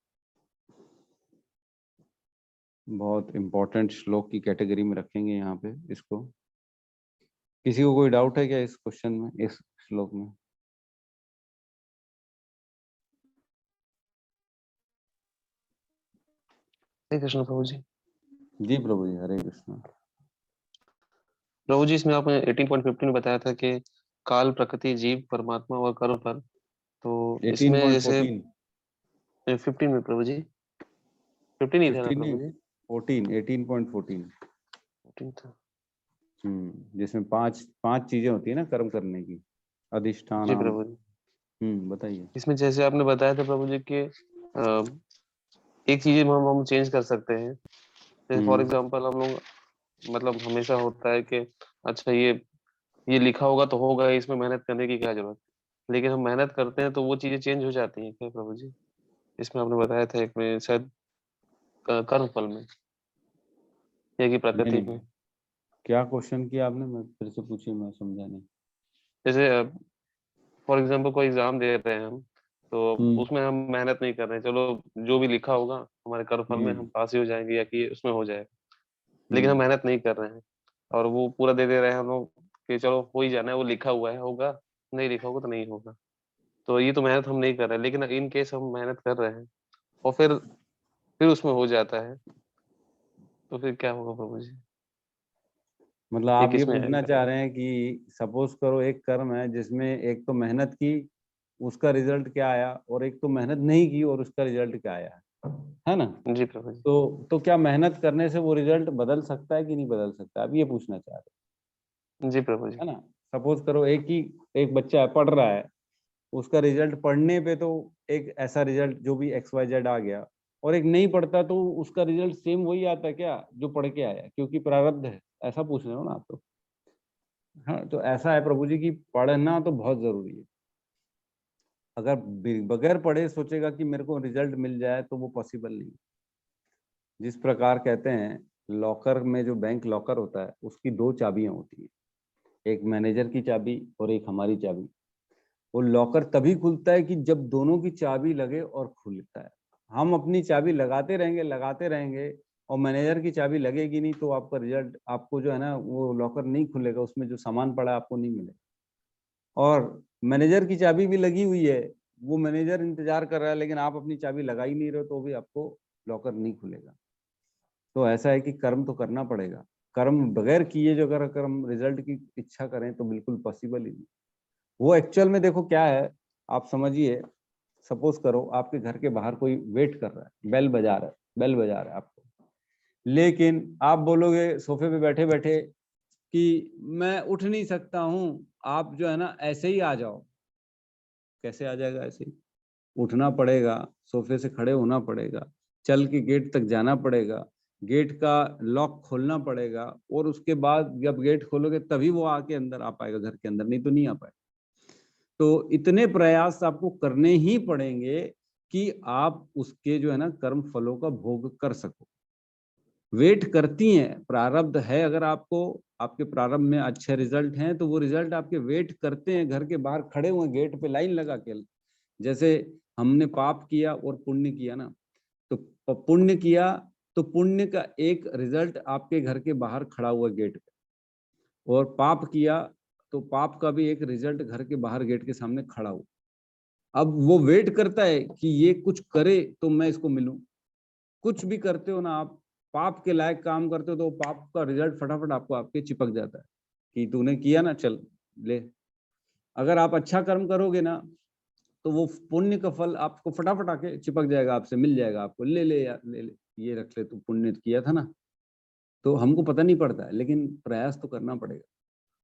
बहुत इंपॉर्टेंट श्लोक की कैटेगरी में रखेंगे यहाँ पे इसको। किसी को कोई डाउट है क्या इस क्वेश्चन में, इस श्लोक में? हरे कृष्ण प्रभु जी। जी प्रभु जी, हरे कृष्ण। प्रभु जी, इसमें आपने 18.15 में बताया था कि काल, प्रकृति, जीव, परमात्मा और कर्म फल। तो इसमें जैसे 18.14 15 में प्रभु जी, 15 ही था ना 15 नहीं, प्रभु जी? 14 18.14। 15 था। जिसमें पांच पांच चीजें होती है ना कर्म करने की, जी अधिष्ठान। प्रभु जी। बताइए। इसमें जैसे आपने बताया था प्रभु जी कि एक चीज हम चेंज कर सकते हैं। जैसे फॉर हम्म एग्जांपल हम लोग, मतलब हमेशा होता है कि अच्छा ये लिखा होगा तो होगा, इसमें मेहनत करने की क्या जरूरत। लेकिन हम मेहनत करते हैं तो वो चीजें चेंज हो जाती हैं क्या प्रभु जी? इसमें आपने बताया था एक में शायद कर्म फल में, या कि नहीं प्रकृति नहीं, में। क्या क्वेश्चन किया आपने? मैं फिर से पूछिए, मैं समझा नहीं। जैसे फॉर एग्जांपल कोई एग्जाम दे रहे हैं हम, तो हम्म उसमें हम मेहनत नहीं कर रहे हैं, चलो जो भी लिखा होगा हमारे कर्मफल में हम हम्म पास ही हो जाएंगे या कि उसमें हो जाएगा, लेकिन हम हम्म मेहनत नहीं कर रहे हैं और वो पूरा दे दे रहे हैं हम लोग कि चलो हो ही जाना है, वो लिखा हुआ है होगा, नहीं लिखा होगा तो नहीं होगा। तो ये तो मेहनत हम नहीं कर रहे हैं, लेकिन इन केस हम मेहनत कर रहे हैं और फिर उसमें हो जाता है, तो फिर क्या होगा प्रभु जी? मतलब ये आप ये किस में पूछना आएगा? चाह रहे हैं कि सपोज करो एक कर्म है जिसमें एक तो मेहनत की, उसका रिजल्ट क्या आया, और एक तो मेहनत नहीं की और उसका रिजल्ट क्या आया, है ना? जी प्रभु जी। तो क्या मेहनत करने से वो रिजल्ट बदल सकता है कि नहीं बदल सकता? आप ये पूछना चाह रहे जी प्रभु जी। हैं, है ना? सपोज करो एक बच्चा है, पढ़ रहा है, उसका रिजल्ट पढ़ने पे तो एक ऐसा रिजल्ट जो भी XYZ आ गया, और एक नहीं पढ़ता तो उसका रिजल्ट सेम वही आता है क्या जो पढ़ के आया, क्योंकि प्रारब्ध है, ऐसा पूछ रहे हो ना आप? तो हाँ, तो ऐसा है प्रभु जी कि पढ़ना तो बहुत जरूरी है। अगर बगैर पढ़े सोचेगा कि मेरे को रिजल्ट मिल जाए तो वो पॉसिबल नहीं। जिस प्रकार कहते हैं लॉकर में, जो बैंक लॉकर होता है उसकी दो चाबियां होती हैं, एक मैनेजर की चाबी और एक हमारी चाबी। वो लॉकर तभी खुलता है कि जब दोनों की चाबी लगे और खुलता है। हम अपनी चाबी लगाते रहेंगे और मैनेजर की चाबी लगेगी नहीं, तो आपका रिजल्ट, आपको जो है ना वो लॉकर नहीं खुलेगा, उसमें जो सामान पड़ा है आपको नहीं मिलेगा। और मैनेजर की चाबी भी लगी हुई है, वो मैनेजर इंतजार कर रहा है, लेकिन आप अपनी चाबी लगा ही नहीं रहे हो, तो भी आपको लॉकर नहीं खुलेगा। तो ऐसा है कि कर्म तो करना पड़ेगा। कर्म बगैर किए जो अगर हम रिजल्ट की इच्छा करें तो बिल्कुल पॉसिबल ही नहीं। वो एक्चुअल में देखो क्या है, आप समझिए। सपोज करो आपके घर के बाहर कोई वेट कर रहा है, बेल बजा रहा है आपको, लेकिन आप बोलोगे सोफे पे बैठे बैठे कि मैं उठ नहीं सकता हूँ, आप जो है ना ऐसे ही आ जाओ। कैसे आ जाएगा ऐसे ही? उठना पड़ेगा, सोफे से खड़े होना पड़ेगा, चल के गेट तक जाना पड़ेगा, गेट का लॉक खोलना पड़ेगा, और उसके बाद जब गेट खोलोगे तभी वो आके अंदर आ पाएगा घर के अंदर, नहीं तो नहीं आ पाएगा। तो इतने प्रयास आपको करने ही पड़ेंगे कि आप उसके जो है ना कर्म फलों का भोग कर सको। वेट करती हैं, प्रारब्ध है, अगर आपको आपके प्रारब्ध में अच्छे रिजल्ट हैं तो वो रिजल्ट आपके वेट करते हैं, घर के बाहर खड़े हुए गेट पे लाइन लगा के। जैसे हमने पाप किया और पुण्य किया ना, तो पुण्य किया तो पुण्य का एक रिजल्ट आपके घर के बाहर खड़ा हुआ गेट पे, और पाप किया तो पाप का भी एक रिजल्ट घर के बाहर गेट के सामने खड़ा हुआ। अब वो वेट करता है कि ये कुछ करे तो मैं इसको मिलूं। कुछ भी करते हो ना आप, पाप के लायक काम करते हो तो पाप का रिजल्ट फटाफट आपको आपके चिपक जाता है कि तूने किया ना, चल ले। अगर आप अच्छा कर्म करोगे ना तो वो पुण्य का फल आपको फटाफट आके चिपक जाएगा, आपसे मिल जाएगा, आपको ले ले यार ले ले, ये रख ले, तू पुण्य किया था ना। तो हमको पता नहीं पड़ता है, लेकिन प्रयास तो करना पड़ेगा।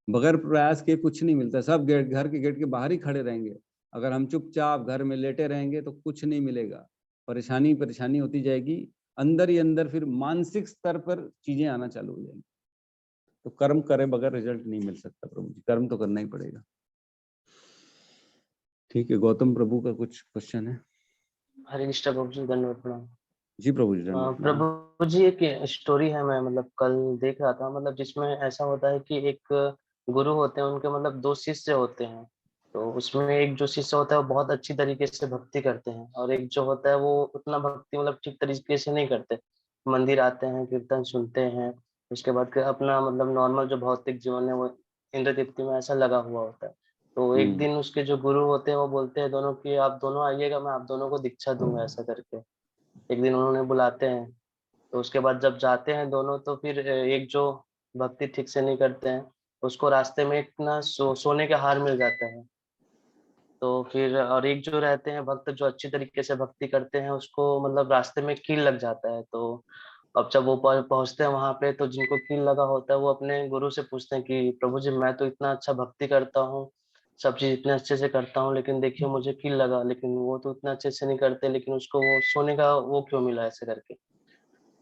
बगैर प्रयास के कुछ नहीं मिलता। सब घर के गेट के बाहर ही खड़े रहेंगे, अगर हम चुपचाप घर में लेटे रहेंगे तो कुछ नहीं मिलेगा। परेशानी परेशानी होती जाएगी, अंदर ही अंदर फिर मानसिक स्तर पर चीजें आना चालू हो जाएंगी। तो कर्म करे बगैर रिजल्ट नहीं मिल सकता प्रभु जी, कर्म तो करना ही पड़ेगा। ठीक है, गौतम प्रभु का कुछ क्वेश्चन है? हरे निष्ठा प्रभु जी, दंडवत प्रणाम। जी प्रभु जी, दंडवत प्रणाम। प्रभु जी, एक स्टोरी है, मैं मतलब कल देख रहा था, मतलब जिसमें ऐसा होता है कि एक गुरु होते हैं, उनके मतलब दो शिष्य होते हैं। तो उसमें एक जो शिष्य होता है वो बहुत अच्छी तरीके से भक्ति करते हैं, और एक जो होता है वो उतना भक्ति मतलब ठीक तरीके से नहीं करते। मंदिर आते हैं, कीर्तन सुनते हैं, उसके बाद फिर अपना मतलब नॉर्मल जो भौतिक जीवन है वो इंद्र तृप्ति में ऐसा लगा हुआ होता है। तो एक दिन उसके जो गुरु होते हैं वो बोलते हैं दोनों की, आप दोनों आइएगा, मैं आप दोनों को दीक्षा दूंगा, ऐसा करके एक दिन उन्होंने बुलाते हैं। तो उसके बाद जब जाते हैं दोनों, तो फिर एक जो भक्ति ठीक से नहीं करते हैं, उसको रास्ते में एक ना सोने का हार मिल जाता है। तो फिर और एक जो रहते हैं भक्त, जो अच्छी तरीके से भक्ति करते हैं, उसको मतलब रास्ते में कील लग जाता है। तो अब जब वो पहुंचते हैं वहां पे, तो जिनको कील लगा होता है वो अपने गुरु से पूछते हैं कि प्रभु जी, मैं तो इतना अच्छा भक्ति करता हूँ, सब चीज इतने अच्छे से करता हूँ, लेकिन देखिए मुझे कील लगा, लेकिन वो तो इतना अच्छे से नहीं करते, लेकिन उसको वो सोने का वो क्यों मिला, ऐसे करके।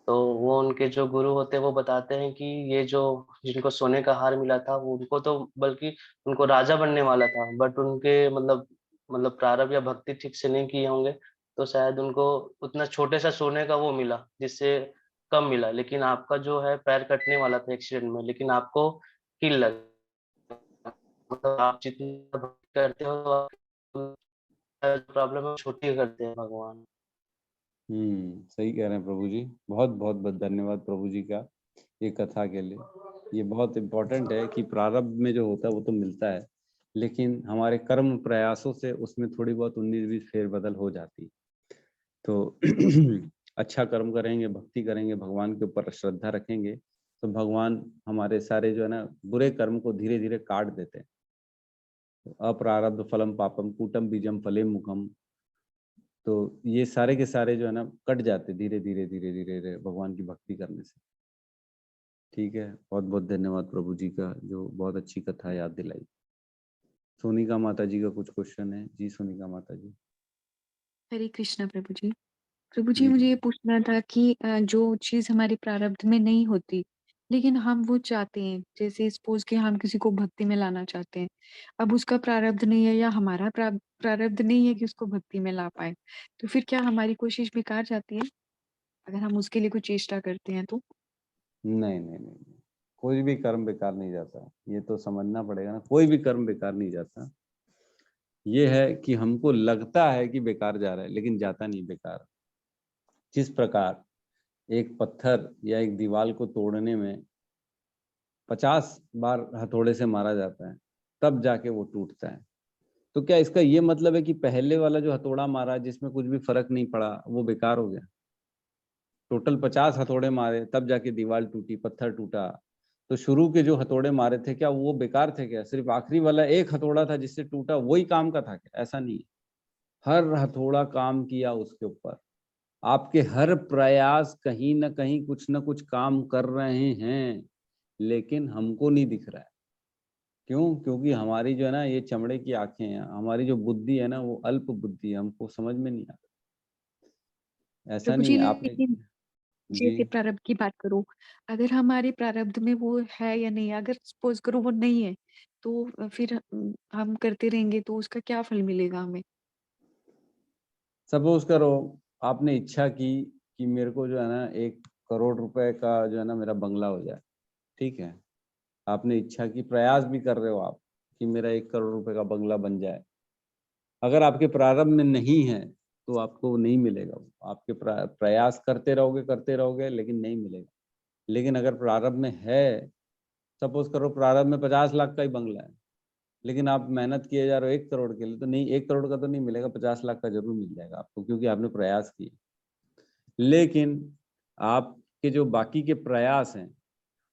तो वो उनके जो गुरु होते हैं वो बताते हैं कि ये जो जिनको सोने का हार मिला था, वो उनको तो बल्कि उनको राजा बनने वाला था, बट उनके मतलब प्रारब्ध या भक्ति ठीक से नहीं किए होंगे, तो शायद उनको उतना छोटे सा सोने का वो मिला, जिससे कम मिला, लेकिन आपका जो है पैर कटने वाला था एक्सीडेंट में, लेकिन आपको कील लग, मतलब आप जितना भक्ति करते हो प्रॉब्लम है छोटी करते हैं भगवान। सही कह रहे हैं प्रभु जी। बहुत बहुत बहुत धन्यवाद प्रभु जी का ये कथा के लिए। ये बहुत इम्पोर्टेंट है कि प्रारब्ध में जो होता है वो तो मिलता है, लेकिन हमारे कर्म प्रयासों से उसमें थोड़ी बहुत 19-20 फेरबदल हो जाती है। तो अच्छा कर्म करेंगे, भक्ति करेंगे, भगवान के ऊपर श्रद्धा रखेंगे, तो भगवान हमारे सारे जो है ना बुरे कर्म को धीरे धीरे काट देते हैं। तो अप्रारब्ध फलम पापम कूटम बीजम फले मुखम, तो ये सारे के सारे जो है ना कट जाते धीरे धीरे धीरे धीरे धीरे भगवान की भक्ति करने से। ठीक है, बहुत बहुत धन्यवाद प्रभु जी का, जो बहुत अच्छी कथा याद दिलाई। सोनिका माता जी का कुछ क्वेश्चन है। जी सोनिका माता जी। हरे कृष्णा प्रभु जी। प्रभु जी जी मुझे ये पूछना था कि जो चीज़ हमारे प्रारब्ध में नहीं होती, लेकिन हम वो चाहते हैं, जैसे सपोज़ कि हम किसी को भक्ति में लाना चाहते हैं। अब उसका प्रारब्ध नहीं है या हमारा प्रारब्ध नहीं है कि उसको भक्ति में ला पाएँ। तो फिर क्या हमारी कोशिश बेकार जाती है, अगर हम उसके लिए कुछ चेष्टा करते हैं तो? नहीं नहीं नहीं नहीं, कोई भी कर्म बेकार नहीं जाता, ये तो समझना पड़ेगा ना। कोई भी कर्म बेकार नहीं जाता। ये है कि हमको लगता है कि बेकार जा रहा है, लेकिन जाता नहीं बेकार। जिस प्रकार एक पत्थर या एक दीवार को तोड़ने में 50 बार हथौड़े से मारा जाता है, तब जाके वो टूटता है। तो क्या इसका ये मतलब है कि पहले वाला जो हथौड़ा मारा जिसमें कुछ भी फर्क नहीं पड़ा वो बेकार हो गया? टोटल 50 हथौड़े मारे तब जाके दीवार टूटी, पत्थर टूटा, तो शुरू के जो हथौड़े मारे थे क्या वो बेकार थे क्या? सिर्फ आखिरी वाला एक हथौड़ा था जिससे टूटा, वही काम का था क्या? ऐसा नहीं है। हर हथौड़ा काम किया उसके ऊपर। आपके हर प्रयास कहीं ना कहीं कुछ ना कुछ काम कर रहे हैं, लेकिन हमको नहीं दिख रहा है। क्यों? क्योंकि हमारी जो है ना ये चमड़े की आंखें हैं, हमारी जो बुद्धि है ना वो अल्प बुद्धि है, हमको समझ में नहीं आता। ऐसा प्रभु नहीं जी है आपने। लेकिन जी। जैसे प्रारब्ध की बात करूँ, अगर हमारे प्रारब्ध में वो है या नहीं है, अगर सपोज़ करो वो नहीं है, तो फिर हम करते रहेंगे तो उसका क्या फल मिलेगा हमें? सपोज करो आपने इच्छा की कि मेरे को जो है ना 1 करोड़ रुपए का जो है ना मेरा बंगला हो जाए। ठीक है, आपने इच्छा की, प्रयास भी कर रहे हो आप कि मेरा 1 करोड़ रुपए का बंगला बन जाए। अगर आपके प्रारब्ध में नहीं है तो आपको वो नहीं मिलेगा। आपके प्रयास करते रहोगे लेकिन नहीं मिलेगा। लेकिन अगर प्रारब्ध में है, सपोज करो प्रारब्ध में 50 लाख का ही बंगला है, लेकिन आप मेहनत किए जा रहे हो 1 करोड़ के लिए, तो नहीं, 1 करोड़ का तो नहीं मिलेगा, 50 लाख का जरूर मिल जाएगा आपको, क्योंकि आपने प्रयास किए। लेकिन आपके जो बाकी के प्रयास हैं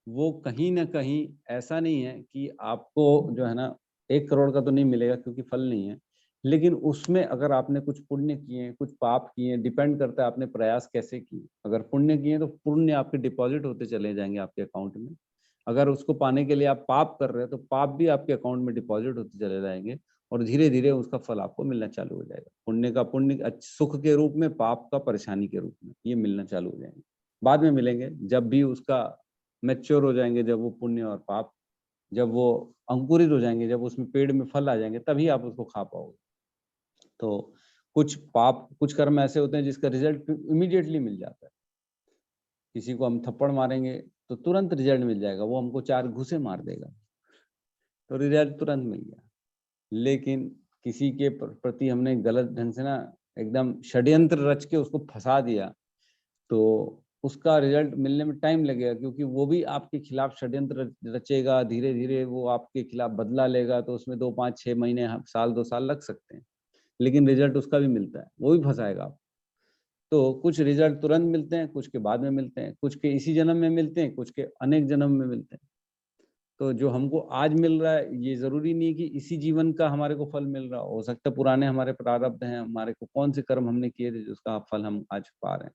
वो कहीं ना कहीं, ऐसा नहीं है कि आपको जो है ना 1 करोड़ का तो नहीं मिलेगा क्योंकि फल नहीं है, लेकिन उसमें अगर आपने कुछ पुण्य किए, कुछ पाप किए, डिपेंड करता है आपने प्रयास कैसे किए। अगर पुण्य किए तो पुण्य आपके डिपॉजिट होते चले जाएंगे आपके अकाउंट में। अगर उसको पाने के लिए आप पाप कर रहे हो तो पाप भी आपके अकाउंट में डिपॉजिट होते चले जाएंगे, और धीरे धीरे उसका फल आपको मिलना चालू हो जाएगा। पुण्य का पुण्य सुख के रूप में, पाप का परेशानी के रूप में, ये मिलना चालू हो जाएंगे। बाद में मिलेंगे जब भी उसका मैच्योर हो जाएंगे, जब वो पुण्य और पाप जब वो अंकुरित हो जाएंगे, जब उसमें पेड़ में फल आ जाएंगे, तभी आप उसको खा पाओगे। तो कुछ कर्म ऐसे होते हैं जिसका रिजल्ट इमीडिएटली मिल जाता है। किसी को हम थप्पड़ मारेंगे तो तुरंत रिजल्ट मिल जाएगा, वो हमको 4 घूंसे मार देगा तो रिजल्ट तुरंत मिल गया। लेकिन किसी के प्रति हमने गलत ढंग से ना एकदम षड्यंत्र रच के उसको फंसा दिया, तो उसका रिजल्ट मिलने में टाइम लगेगा, क्योंकि वो भी आपके खिलाफ षड्यंत्र रचेगा। धीरे धीरे वो आपके खिलाफ बदला लेगा, तो उसमें 2, 5, 6 महीने, साल, 2 साल लग सकते हैं, लेकिन रिजल्ट उसका भी मिलता है, वो भी फंसाएगा आप। तो कुछ रिजल्ट तुरंत मिलते हैं, कुछ के बाद में मिलते हैं, कुछ के इसी जन्म में मिलते हैं, कुछ के अनेक जन्म में मिलते हैं। तो जो हमको आज मिल रहा है, ये जरूरी नहीं कि इसी जीवन का हमारे को फल मिल रहा हो सकता है पुराने हमारे प्रारब्ध हैं, हमारे को कौन से कर्म हमने किए थे जिसका फल हम आज पा रहे हैं।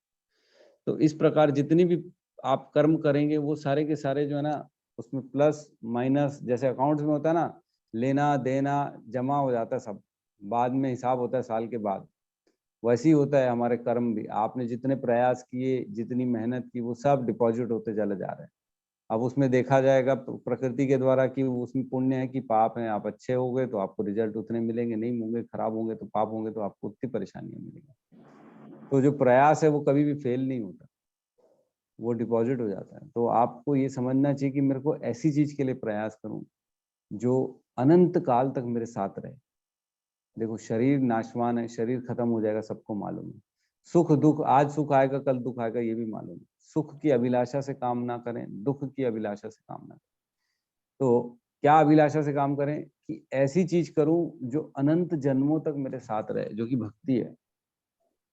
तो इस प्रकार जितनी भी आप कर्म करेंगे वो सारे के सारे जो है ना उसमें प्लस माइनस, जैसे अकाउंट्स में होता है ना, लेना देना जमा हो जाता है सब, बाद में हिसाब होता है साल के बाद। वैसे ही होता है हमारे कर्म भी। आपने जितने प्रयास किए, जितनी मेहनत की, वो सब डिपॉजिट होते चले जा रहे हैं। अब उसमें देखा जाएगा प्रकृति के द्वारा कि उसमें पुण्य है कि पाप है। आप अच्छे हो गए तो आपको रिजल्ट उतने मिलेंगे, नहीं होंगे, खराब होंगे तो पाप होंगे तो आपको उतनी परेशानियां मिलेंगी। तो जो प्रयास है वो कभी भी फेल नहीं होता। वो डिपॉजिट हो जाता है। तो आपको ये समझना चाहिए कि मेरे को ऐसी चीज के लिए प्रयास करूं जो अनंत काल तक मेरे साथ रहे। देखो शरीर नाशवान है, शरीर खत्म हो जाएगा, सबको मालूम है। सुख दुख, आज सुख आएगा कल दुख आएगा, ये भी मालूम है। सुख की अभिलाषा से काम ना करें, दुख की अभिलाषा से काम ना करें। तो क्या अभिलाषा से काम करें कि ऐसी चीज करूं जो अनंत जन्मों तक मेरे साथ रहे, जो कि भक्ति है,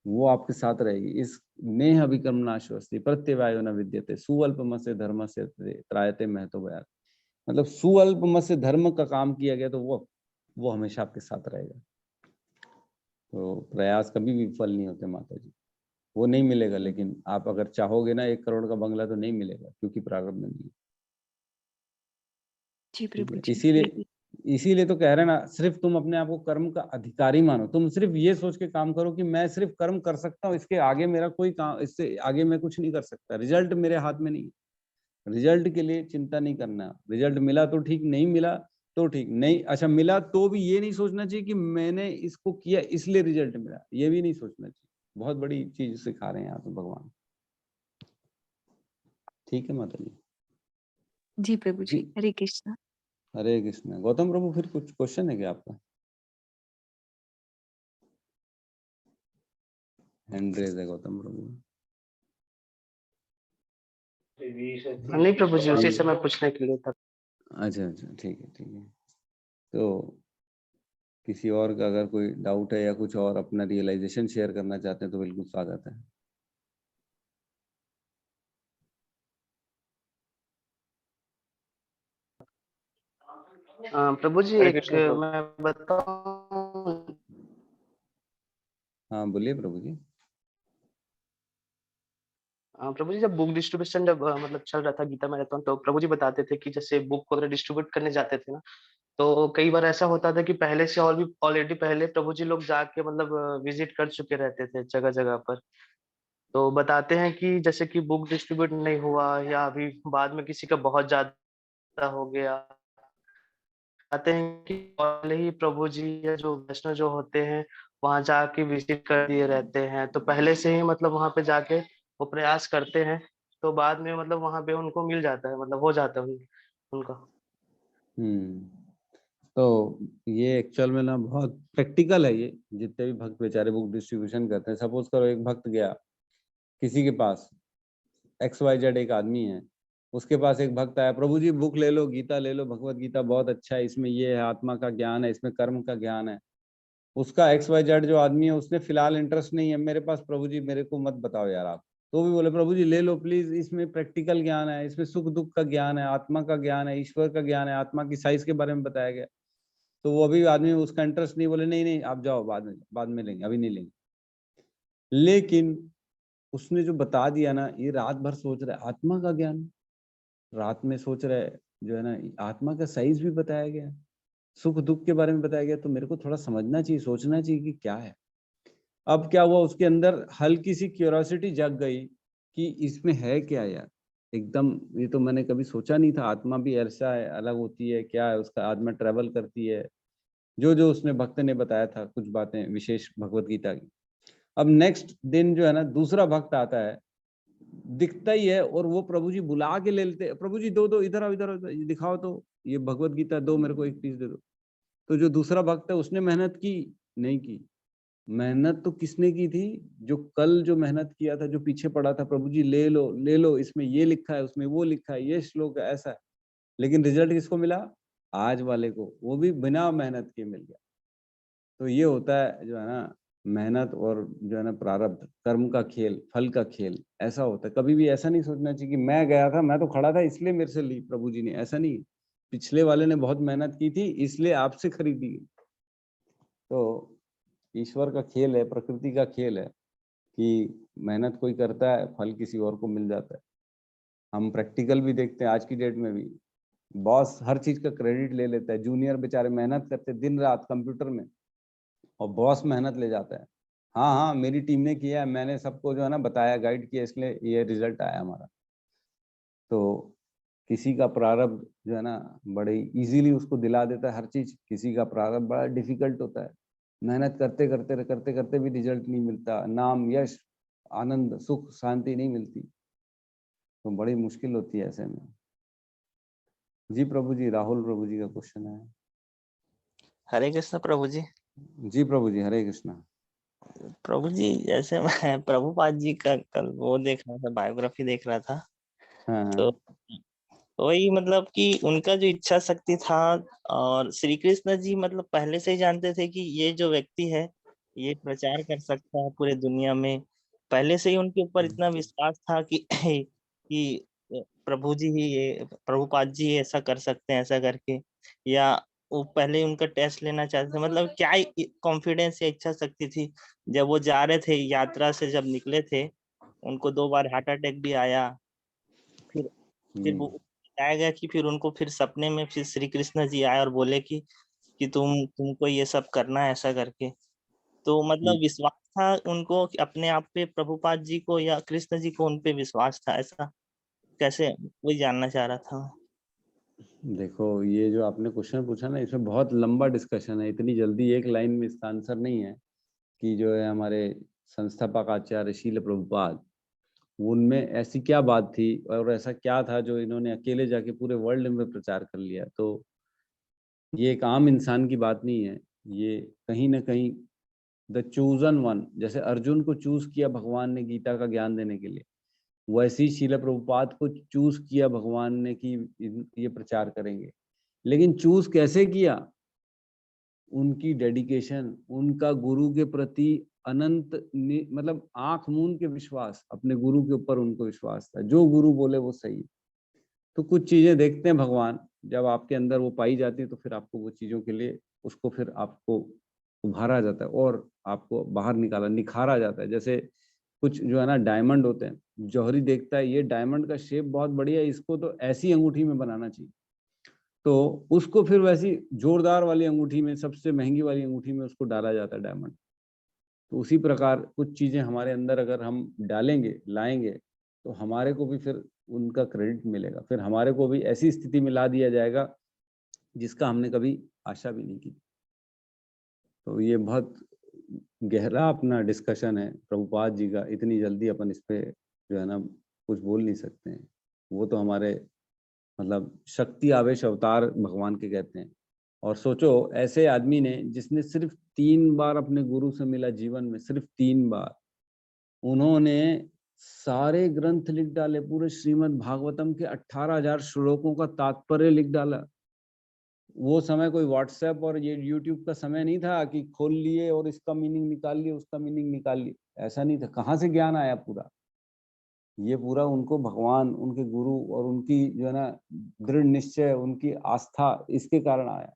वो आपके साथ रहेगी। इस नेह अभिकर्म नाशवस्ति प्रत्यवायो न विद्यते सुअल्पम से धर्म से त्रायते महतो बयात। मतलब सुअल्पम से धर्म का काम किया गया तो वो हमेशा आपके साथ रहेगा। तो प्रयास कभी भी विफल नहीं होते माता जी, वो नहीं मिलेगा। लेकिन आप अगर चाहोगे ना 1 करोड़ का बंगला तो नहीं मिलेगा, क्योंकि प्रारब्ध में नहीं है। जी ठीक प्रभु है, जी। इसीलिए तो कह रहे हैं ना, सिर्फ तुम अपने आप को कर्म का अधिकारी मानो। तुम सिर्फ ये सोच के काम करो कि मैं सिर्फ कर्म कर सकता हूँ, इसके आगे मेरा कोई काम, इससे आगे मैं कुछ नहीं कर सकता। रिजल्ट मेरे हाथ में नहीं, रिजल्ट के लिए चिंता नहीं करना। रिजल्ट मिला तो ठीक, नहीं मिला तो ठीक नहीं। अच्छा मिला तो भी ये नहीं सोचना चाहिए कि मैंने इसको किया इसलिए रिजल्ट मिला, ये भी नहीं सोचना चाहिए। बहुत बड़ी चीज सिखा रहे हैं यहाँ पे भगवान। ठीक है माता जी। जी प्रभु जी, जी, हरे कृष्णा। हरे कृष्ण। गौतम प्रभु फिर कुछ क्वेश्चन है क्या आपका? हैंड रेज है गौतम प्रभु। नहीं प्रभु जी, उसी समय पूछने के लिए था। अच्छा अच्छा, ठीक है ठीक है। तो किसी और का अगर कोई डाउट है या कुछ और अपना रियलाइजेशन शेयर करना चाहते हैं तो बिल्कुल स्वागत है। प्रभु जी हरे एक कृष्ण प्रभु। मैं बताऊं। हाँ बोलिए प्रभु जी। प्रभु जी जब बुक डिस्ट्रीब्यूशन जब मतलब चल रहा था गीता मैराथन, तो प्रभु जी बताते थे कि जैसे बुक को डिस्ट्रीब्यूट करने जाते थे ना, तो कई बार ऐसा होता था कि पहले से और भी ऑलरेडी पहले प्रभु जी लोग जाके मतलब विजिट कर चुके रहते थे जगह जगह पर। तो बताते हैं कि जैसे कि बुक डिस्ट्रीब्यूट नहीं हुआ या अभी बाद में किसी का बहुत ज्यादा हो गया, आते हैं कि पहले ही प्रभु जी या जो वैष्णव जो होते हैं वहां जाके विजिट कर दिए रहते हैं, तो पहले से ही मतलब वहां पे जाके वो प्रयास करते हैं, तो बाद में मतलब वहां पे उनको मिल जाता है, मतलब हो जाता है उनका। हम्म। तो ये एक्चुअल में ना बहुत प्रैक्टिकल है। ये जितने भी भक्त बेचारे बुक डिस्ट्रीब्यूशन करते हैं, सपोज करो एक भक्त गया किसी के पास, XYZ एक आदमी है, उसके पास एक भक्त आया, प्रभु जी बुक ले लो, गीता ले लो, भगवत गीता बहुत अच्छा है, इसमें ये है, आत्मा का ज्ञान है, इसमें कर्म का ज्ञान है। उसका XYZ जो आदमी है उसने फिलहाल इंटरेस्ट नहीं है मेरे पास, प्रभु जी मेरे को मत बताओ यार आप। तो भी बोले प्रभु जी ले लो प्लीज, इसमें प्रैक्टिकल ज्ञान है, इसमें सुख दुख का ज्ञान है, आत्मा का ज्ञान है, ईश्वर का ज्ञान है, आत्मा की साइज के बारे में बताया गया। तो वो अभी आदमी उसका इंटरेस्ट नहीं, बोले नहीं नहीं आप जाओ, बाद में लेंगे, अभी नहीं लेंगे। लेकिन उसने जो बता दिया ना, ये रात भर सोच रहा है आत्मा का ज्ञान, रात में सोच रहा है जो है ना, आत्मा का साइज भी बताया गया, सुख दुख के बारे में बताया गया, तो मेरे को थोड़ा समझना चाहिए, सोचना चाहिए कि क्या है। अब क्या हुआ, उसके अंदर हल्की सी क्यूरियोसिटी जग गई कि इसमें है क्या यार, एकदम ये तो मैंने कभी सोचा नहीं था, आत्मा भी ऐसा है, अलग होती है, क्या है उसका, आत्मा ट्रेवल करती है, जो जो उसने भक्त ने बताया था कुछ बातें विशेष भगवत गीता की। अब नेक्स्ट दिन जो है ना दूसरा भक्त आता है, दिखता ही है, और वो प्रभु जी बुला के ले लेते, प्रभु जी दो दो, इधर आओ, इधर आओ, ये दिखाओ, तो ये भगवत गीता दो, मेरे को एक पीस दे दो। तो जो दूसरा भक्त है उसने मेहनत की नहीं की, मेहनत तो किसने की थी, जो कल जो मेहनत किया था, जो पीछे पड़ा था, प्रभु जी ले लो, इसमें ये लिखा है, उसमें वो लिखा है, ये श्लोक है, ऐसा है। लेकिन रिजल्ट किसको मिला, आज वाले को, वो भी बिना मेहनत के मिल गया। तो ये होता है जो है ना मेहनत और जो है ना प्रारब्ध, कर्म का खेल, फल का खेल, ऐसा होता है। कभी भी ऐसा नहीं सोचना चाहिए कि मैं गया था, मैं तो खड़ा था इसलिए मेरे से ली प्रभु जी ने, ऐसा नहीं। पिछले वाले ने बहुत मेहनत की थी इसलिए आपसे खरीदी गई। तो ईश्वर का खेल है, प्रकृति का खेल है कि मेहनत कोई करता है, फल किसी और को मिल जाता है। हम प्रैक्टिकल भी देखते हैं आज की डेट में भी, बॉस हर चीज का क्रेडिट ले लेता है, जूनियर बेचारे मेहनत करते दिन रात कंप्यूटर में, और बॉस मेहनत ले जाता है। हाँ हाँ मेरी टीम ने किया है, मैंने सबको जो है ना बताया, गाइड किया, इसलिए ये रिजल्ट आया हमारा। तो किसी का प्रारब्ध जो है ना बड़े इजीली उसको दिला देता है हर चीज, किसी का प्रारब्ध बड़ा डिफिकल्ट होता है, मेहनत करते करते करते करते भी रिजल्ट नहीं मिलता, नाम यश आनंद सुख शांति नहीं मिलती। तो बड़ी मुश्किल होती है ऐसे में। जी प्रभु जी, राहुल प्रभु जी का क्वेश्चन है। हरे कृष्ण प्रभु जी। जी प्रभु जी, हरे कृष्णा। प्रभु जी जैसे मैं प्रभुपाद जी का कल वो देख रहा था, बायोग्राफी देख रहा था, हाँ तो हाँ वही मतलब कि उनका जो इच्छा शक्ति था, और श्री कृष्ण जी मतलब पहले से ही जानते थे कि ये जो व्यक्ति है ये प्रचार कर सकता है पूरे दुनिया में। पहले से ही उनके ऊपर इतना विश्वास था कि कि प्रभु जी ही ये प्रभुपाद जी ही ऐसा कर सकते हैं ऐसा करके, या वो पहले ही उनका टेस्ट लेना चाहते थे। मतलब क्या कॉन्फिडेंस या इच्छा शक्ति थी। जब वो जा रहे थे यात्रा से, जब निकले थे, उनको 2 बार हार्ट अटैक भी आया। फिर जी वो बताया गया कि फिर उनको फिर सपने में फिर श्री कृष्ण जी आए और बोले कि तुमको ये सब करना है ऐसा करके। तो मतलब विश्वास था उनको कि अपने आप पे, प्रभुपाद जी को या कृष्ण जी को उन पे विश्वास था, ऐसा कैसे, वही जानना चाह रहा था। देखो, ये जो आपने क्वेश्चन पूछा ना, इसमें बहुत लंबा डिस्कशन है, इतनी जल्दी एक लाइन में इसका आंसर नहीं है। कि जो है हमारे संस्थापक आचार्य शील प्रभुपाद, उनमें ऐसी क्या बात थी और ऐसा क्या था जो इन्होंने अकेले जाके पूरे वर्ल्ड में प्रचार कर लिया। तो ये एक आम इंसान की बात नहीं है, ये कहीं ना कहीं द चूजन वन, जैसे अर्जुन को चूज किया भगवान ने गीता का ज्ञान देने के लिए, वैसे ही शील प्रभुपाद को चूज किया भगवान ने कि ये प्रचार करेंगे। लेकिन चूज कैसे किया? उनकी डेडिकेशन, उनका गुरु के प्रति अनंत मतलब आंख मूंद के विश्वास, अपने गुरु के ऊपर उनको विश्वास था, जो गुरु बोले वो सही। तो कुछ चीजें देखते हैं भगवान, जब आपके अंदर वो पाई जाती है तो फिर आपको वो चीजों के लिए, उसको फिर आपको उभारा जाता है और आपको बाहर निकाला, निखारा जाता है। जैसे कुछ जो है ना डायमंड होते हैं, जौहरी देखता है ये डायमंड का शेप बहुत बढ़िया है, इसको तो ऐसी अंगूठी में बनाना चाहिए, तो उसको फिर वैसी जोरदार वाली अंगूठी में, सबसे महंगी वाली अंगूठी में उसको डाला जाता है डायमंड। तो उसी प्रकार कुछ चीजें हमारे अंदर अगर हम डालेंगे, लाएंगे, तो हमारे को भी फिर उनका क्रेडिट मिलेगा, फिर हमारे को भी ऐसी स्थिति में ला दिया जाएगा जिसका हमने कभी आशा भी नहीं की। तो ये बहुत गहरा अपना डिस्कशन है प्रभुपाद जी का, इतनी जल्दी अपन इस पे जो है ना कुछ बोल नहीं सकते हैं। वो तो हमारे मतलब शक्ति आवेश अवतार भगवान के कहते हैं। और सोचो, ऐसे आदमी ने जिसने सिर्फ 3 बार अपने गुरु से मिला जीवन में, सिर्फ 3 बार, उन्होंने सारे ग्रंथ लिख डाले, पूरे श्रीमद् भागवतम के 18,000 श्लोकों का तात्पर्य लिख डाला। वो समय कोई व्हाट्सएप और ये यूट्यूब का समय नहीं था कि खोल लिए और इसका मीनिंग निकाल लिए, उसका मीनिंग निकाल लिए, ऐसा नहीं था। कहाँ से ज्ञान आया पूरा? ये पूरा उनको भगवान, उनके गुरु और उनकी जो है ना दृढ़ निश्चय, उनकी आस्था, इसके कारण आया।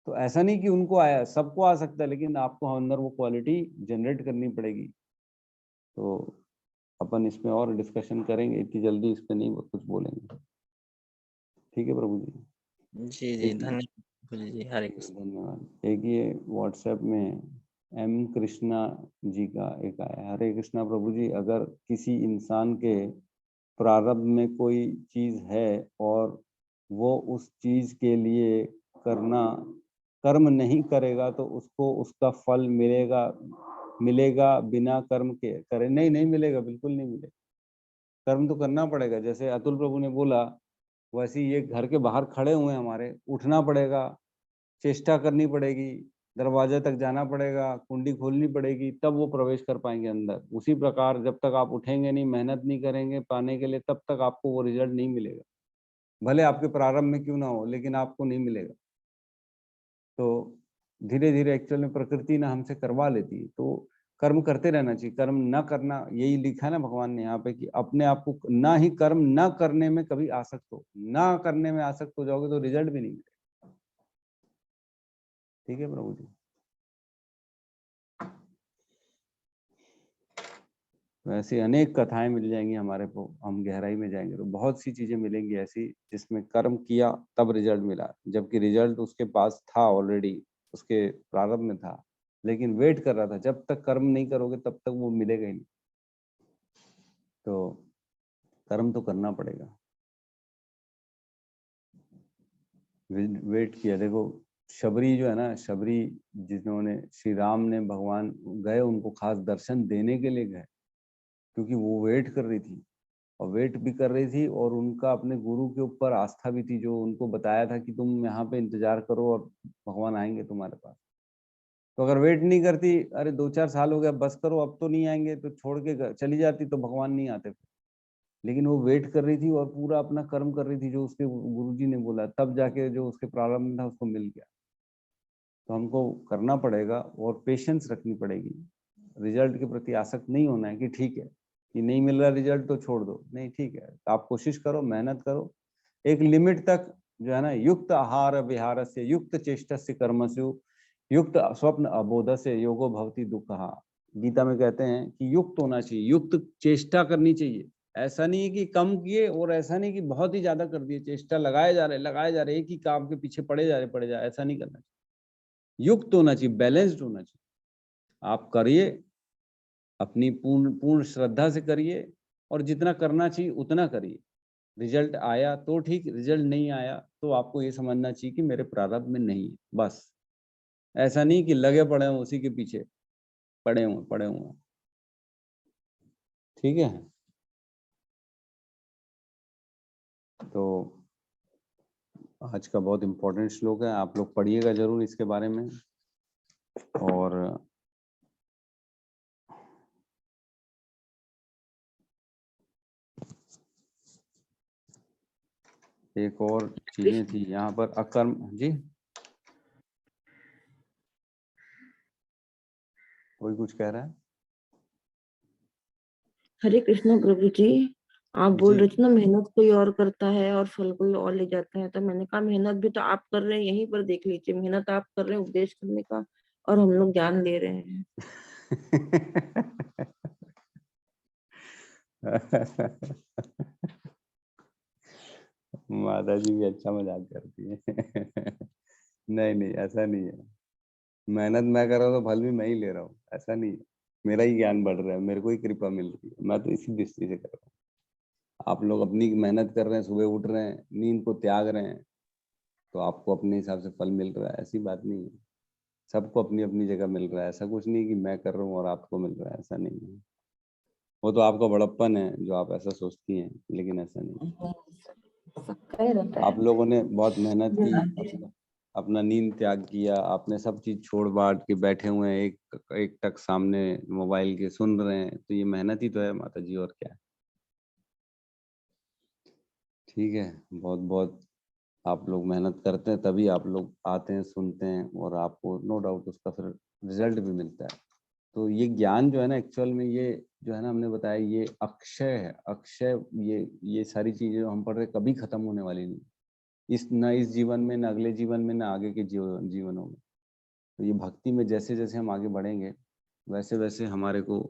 तो ऐसा नहीं कि उनको आया, सबको आ सकता है, लेकिन आपको अंदर वो क्वालिटी जनरेट करनी पड़ेगी। तो अपन इसमें और डिस्कशन करेंगे, इतनी जल्दी इस पे नहीं कुछ बोलेंगे। ठीक है प्रभु जी। जी जी, धन्यवाद प्रभु जी, हरे कृष्ण। धन्यवाद। एक ये व्हाट्सएप में एम कृष्णा जी का एक आया, हरे कृष्णा प्रभु जी, अगर किसी इंसान के प्रारब्ध में कोई चीज है और वो उस चीज के लिए कर्म नहीं करेगा तो उसको उसका फल मिलेगा बिना कर्म के करे? नहीं, नहीं मिलेगा, बिल्कुल नहीं मिलेगा। कर्म तो करना पड़ेगा। जैसे अतुल प्रभु ने बोला, वैसे ये घर के बाहर खड़े हुए हैं हमारे, उठना पड़ेगा, चेष्टा करनी पड़ेगी, दरवाजे तक जाना पड़ेगा, कुंडी खोलनी पड़ेगी, तब वो प्रवेश कर पाएंगे अंदर। उसी प्रकार जब तक आप उठेंगे नहीं, मेहनत नहीं करेंगे पाने के लिए, तब तक आपको वो रिजल्ट नहीं मिलेगा। भले आपके प्रारंभ में क्यों ना हो, लेकिन आपको नहीं मिलेगा। तो धीरे धीरे एक्चुअल में प्रकृति ना हमसे करवा लेती है। तो कर्म करते रहना चाहिए, कर्म ना करना, यही लिखा है ना भगवान ने यहाँ पे कि अपने आप को ना ही कर्म ना करने में कभी आसक्त हो, ना करने में आसक्त हो जाओगे तो रिजल्ट भी नहीं मिलेगा। ठीक है प्रभु जी। वैसे अनेक कथाएं मिल जाएंगी हमारे को, हम गहराई में जाएंगे तो बहुत सी चीजें मिलेंगी ऐसी जिसमें कर्म किया तब रिजल्ट मिला, जबकि रिजल्ट उसके पास था ऑलरेडी, उसके प्रारंभ में था, लेकिन वेट कर रहा था। जब तक कर्म नहीं करोगे तब तक वो मिलेगा ही नहीं। तो कर्म तो करना पड़ेगा। वेट किया। देखो शबरी जो है ना, शबरी जिन्होंने, श्री राम ने, भगवान गए उनको खास दर्शन देने के लिए गए, क्योंकि वो वेट कर रही थी और वेट भी कर रही थी, और उनका अपने गुरु के ऊपर आस्था भी थी, जो उनको बताया था कि तुम यहाँ पे इंतजार करो और भगवान आएंगे तुम्हारे पास। तो अगर वेट नहीं करती, अरे 2-4 साल हो गया, बस करो अब तो नहीं आएंगे, तो छोड़ के चली जाती तो भगवान नहीं आते। लेकिन वो वेट कर रही थी और पूरा अपना कर्म कर रही थी जो उसके गुरुजी ने बोला, तब जाके जो उसके प्रारंभ में था उसको मिल गया। तो हमको करना पड़ेगा और पेशेंस रखनी पड़ेगी। रिजल्ट के प्रति आसक्त नहीं होना है कि ठीक है कि नहीं मिल रहा रिजल्ट तो छोड़ दो, नहीं, ठीक है आप कोशिश करो, मेहनत करो, एक लिमिट तक जो है ना, युक्त आहार विहार से युक्त चेष्टा से कर्मसु युक्त स्वप्न अबोध से योगो भवति दुःखः। गीता में कहते हैं कि युक्त होना चाहिए, युक्त चेष्टा करनी चाहिए। ऐसा नहीं है कि कम किए और ऐसा नहीं कि बहुत ही ज्यादा कर दिए, चेष्टा लगाए जा रहे एक ही काम के पीछे पड़े जा रहे, ऐसा नहीं करना चाहिए। युक्त होना चाहिए, बैलेंस्ड होना चाहिए। आप करिए, अपनी पूर्ण श्रद्धा से करिए, और जितना करना चाहिए उतना करिए। रिजल्ट आया तो ठीक, रिजल्ट नहीं आया तो आपको ये समझना चाहिए कि मेरे प्रारब्ध में नहीं है, बस। ऐसा नहीं कि लगे पड़े हों उसी के पीछे पड़े हुए। ठीक है, तो आज का बहुत इंपॉर्टेंट श्लोक है, आप लोग पढ़िएगा जरूर इसके बारे में। और एक और चीजें थी यहाँ पर, अकर्म जी, कोई कुछ कह रहा है? हरे कृष्ण प्रभु जी, आप बोल जी। रहे थे ना मेहनत कोई और करता है और फल कोई और ले जाता है, तो मैंने कहा मेहनत भी तो आप कर रहे हैं, यहीं पर देख लीजिए, मेहनत आप कर रहे हैं उपदेश करने का और हम लोग ज्ञान ले रहे हैं। माता जी भी अच्छा मजाक करती है। नहीं, ऐसा नहीं है। मेहनत मैं कर रहा हूँ तो फल भी मैं ही ले रहा हूँ, ऐसा नहीं है। मेरा ही ज्ञान बढ़ रहा है, मेरे को ही कृपा मिल रही है, मैं तो इसी दृष्टि से कर रहा हूँ। आप लोग अपनी मेहनत कर रहे हैं, सुबह उठ रहे हैं, नींद को त्याग रहे हैं, तो आपको अपने हिसाब से फल मिल रहा है, ऐसी बात नहीं है। सबको अपनी अपनी जगह मिल रहा है, ऐसा कुछ नहीं कि मैं कर रहा हूँ और आपको मिल रहा है, ऐसा नहीं है। वो तो आपका बड़प्पन है जो आप ऐसा सोचती हैं, लेकिन ऐसा नहीं है। सबका ही रहता है। आप लोगों ने बहुत मेहनत की, अपना नींद त्याग किया, आपने सब चीज छोड़ बांट के बैठे हुए हैं, एक टक सामने मोबाइल के सुन रहे हैं, तो ये मेहनत ही तो है माता जी, और क्या है। ठीक है, बहुत बहुत आप लोग मेहनत करते हैं, तभी आप लोग आते हैं, सुनते हैं, और आपको नो डाउट उसका फिर रिजल्ट भी मिलता है। तो ये ज्ञान जो है ना, एक्चुअल में ये जो है ना, हमने बताया ये अक्षय है, अक्षय। ये सारी चीजें जो हम पढ़ रहे कभी खत्म होने वाली नहीं, इस जीवन में, न अगले जीवन में, न आगे के जीवनों में। तो ये भक्ति में जैसे जैसे हम आगे बढ़ेंगे, वैसे वैसे हमारे को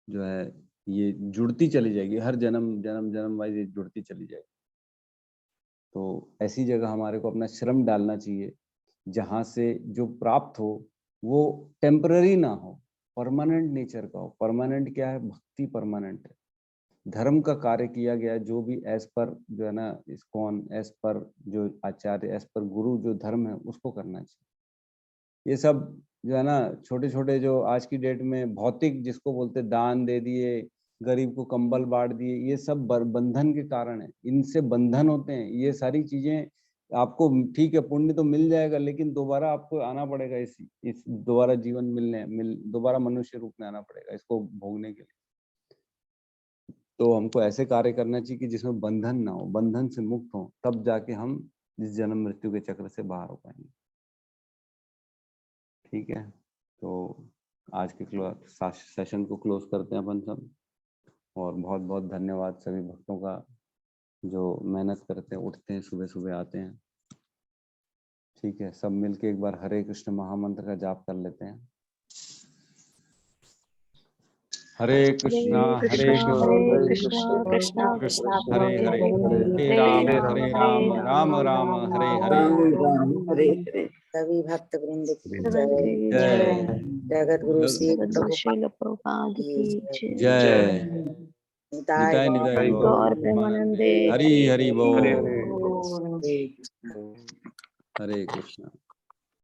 जो है ये जुड़ती चली जाएगी, हर जन्म वाइज ये जुड़ती चली जाएगी। तो ऐसी जगह हमारे को अपना श्रम डालना चाहिए जहाँ से जो प्राप्त हो वो टेम्पररी ना हो, परमानेंट नेचर का हो। परमानेंट क्या है? भक्ति परमानेंट है। धर्म का कार्य किया गया जो भी एज पर जो है ना इस्कॉन, एज पर जो आचार्य, एज पर गुरु जो धर्म है उसको करना चाहिए। ये सब जो है ना छोटे छोटे जो आज की डेट में भौतिक जिसको बोलते दान दे दिए, गरीब को कंबल बांट दिए, ये सब बंधन के कारण है, इनसे बंधन होते हैं ये सारी चीजें। आपको ठीक है पुण्य तो मिल जाएगा, लेकिन दोबारा आपको आना पड़ेगा इस दोबारा जीवन दोबारा मनुष्य रूप में आना पड़ेगा इसको भोगने के लिए। तो हमको ऐसे कार्य करना चाहिए कि जिसमें बंधन ना हो, बंधन से मुक्त हो, तब जाके हम इस जन्म मृत्यु के चक्र से बाहर हो पाएंगे। ठीक है, तो आज के सेशन को क्लोज करते हैं अपन सब। और बहुत बहुत धन्यवाद सभी भक्तों का जो मेहनत करते हैं, उठते हैं, सुबह सुबह आते हैं। ठीक है, सब मिलके एक बार हरे कृष्ण महामंत्र का जाप कर लेते हैं। हरे कृष्णा हरे कृष्णा कृष्णा हरे हरे हरे राम हरे राम राम राम हरे हरे। हरे हरे। सभी भक्त वृंद की की जय। जय जगत गुरु श्री प्रभुपाद की जय। निताय निताय गौर गौर प्रेमानंदे हरि हरि बोल। हरे हरे। हरे कृष्णा।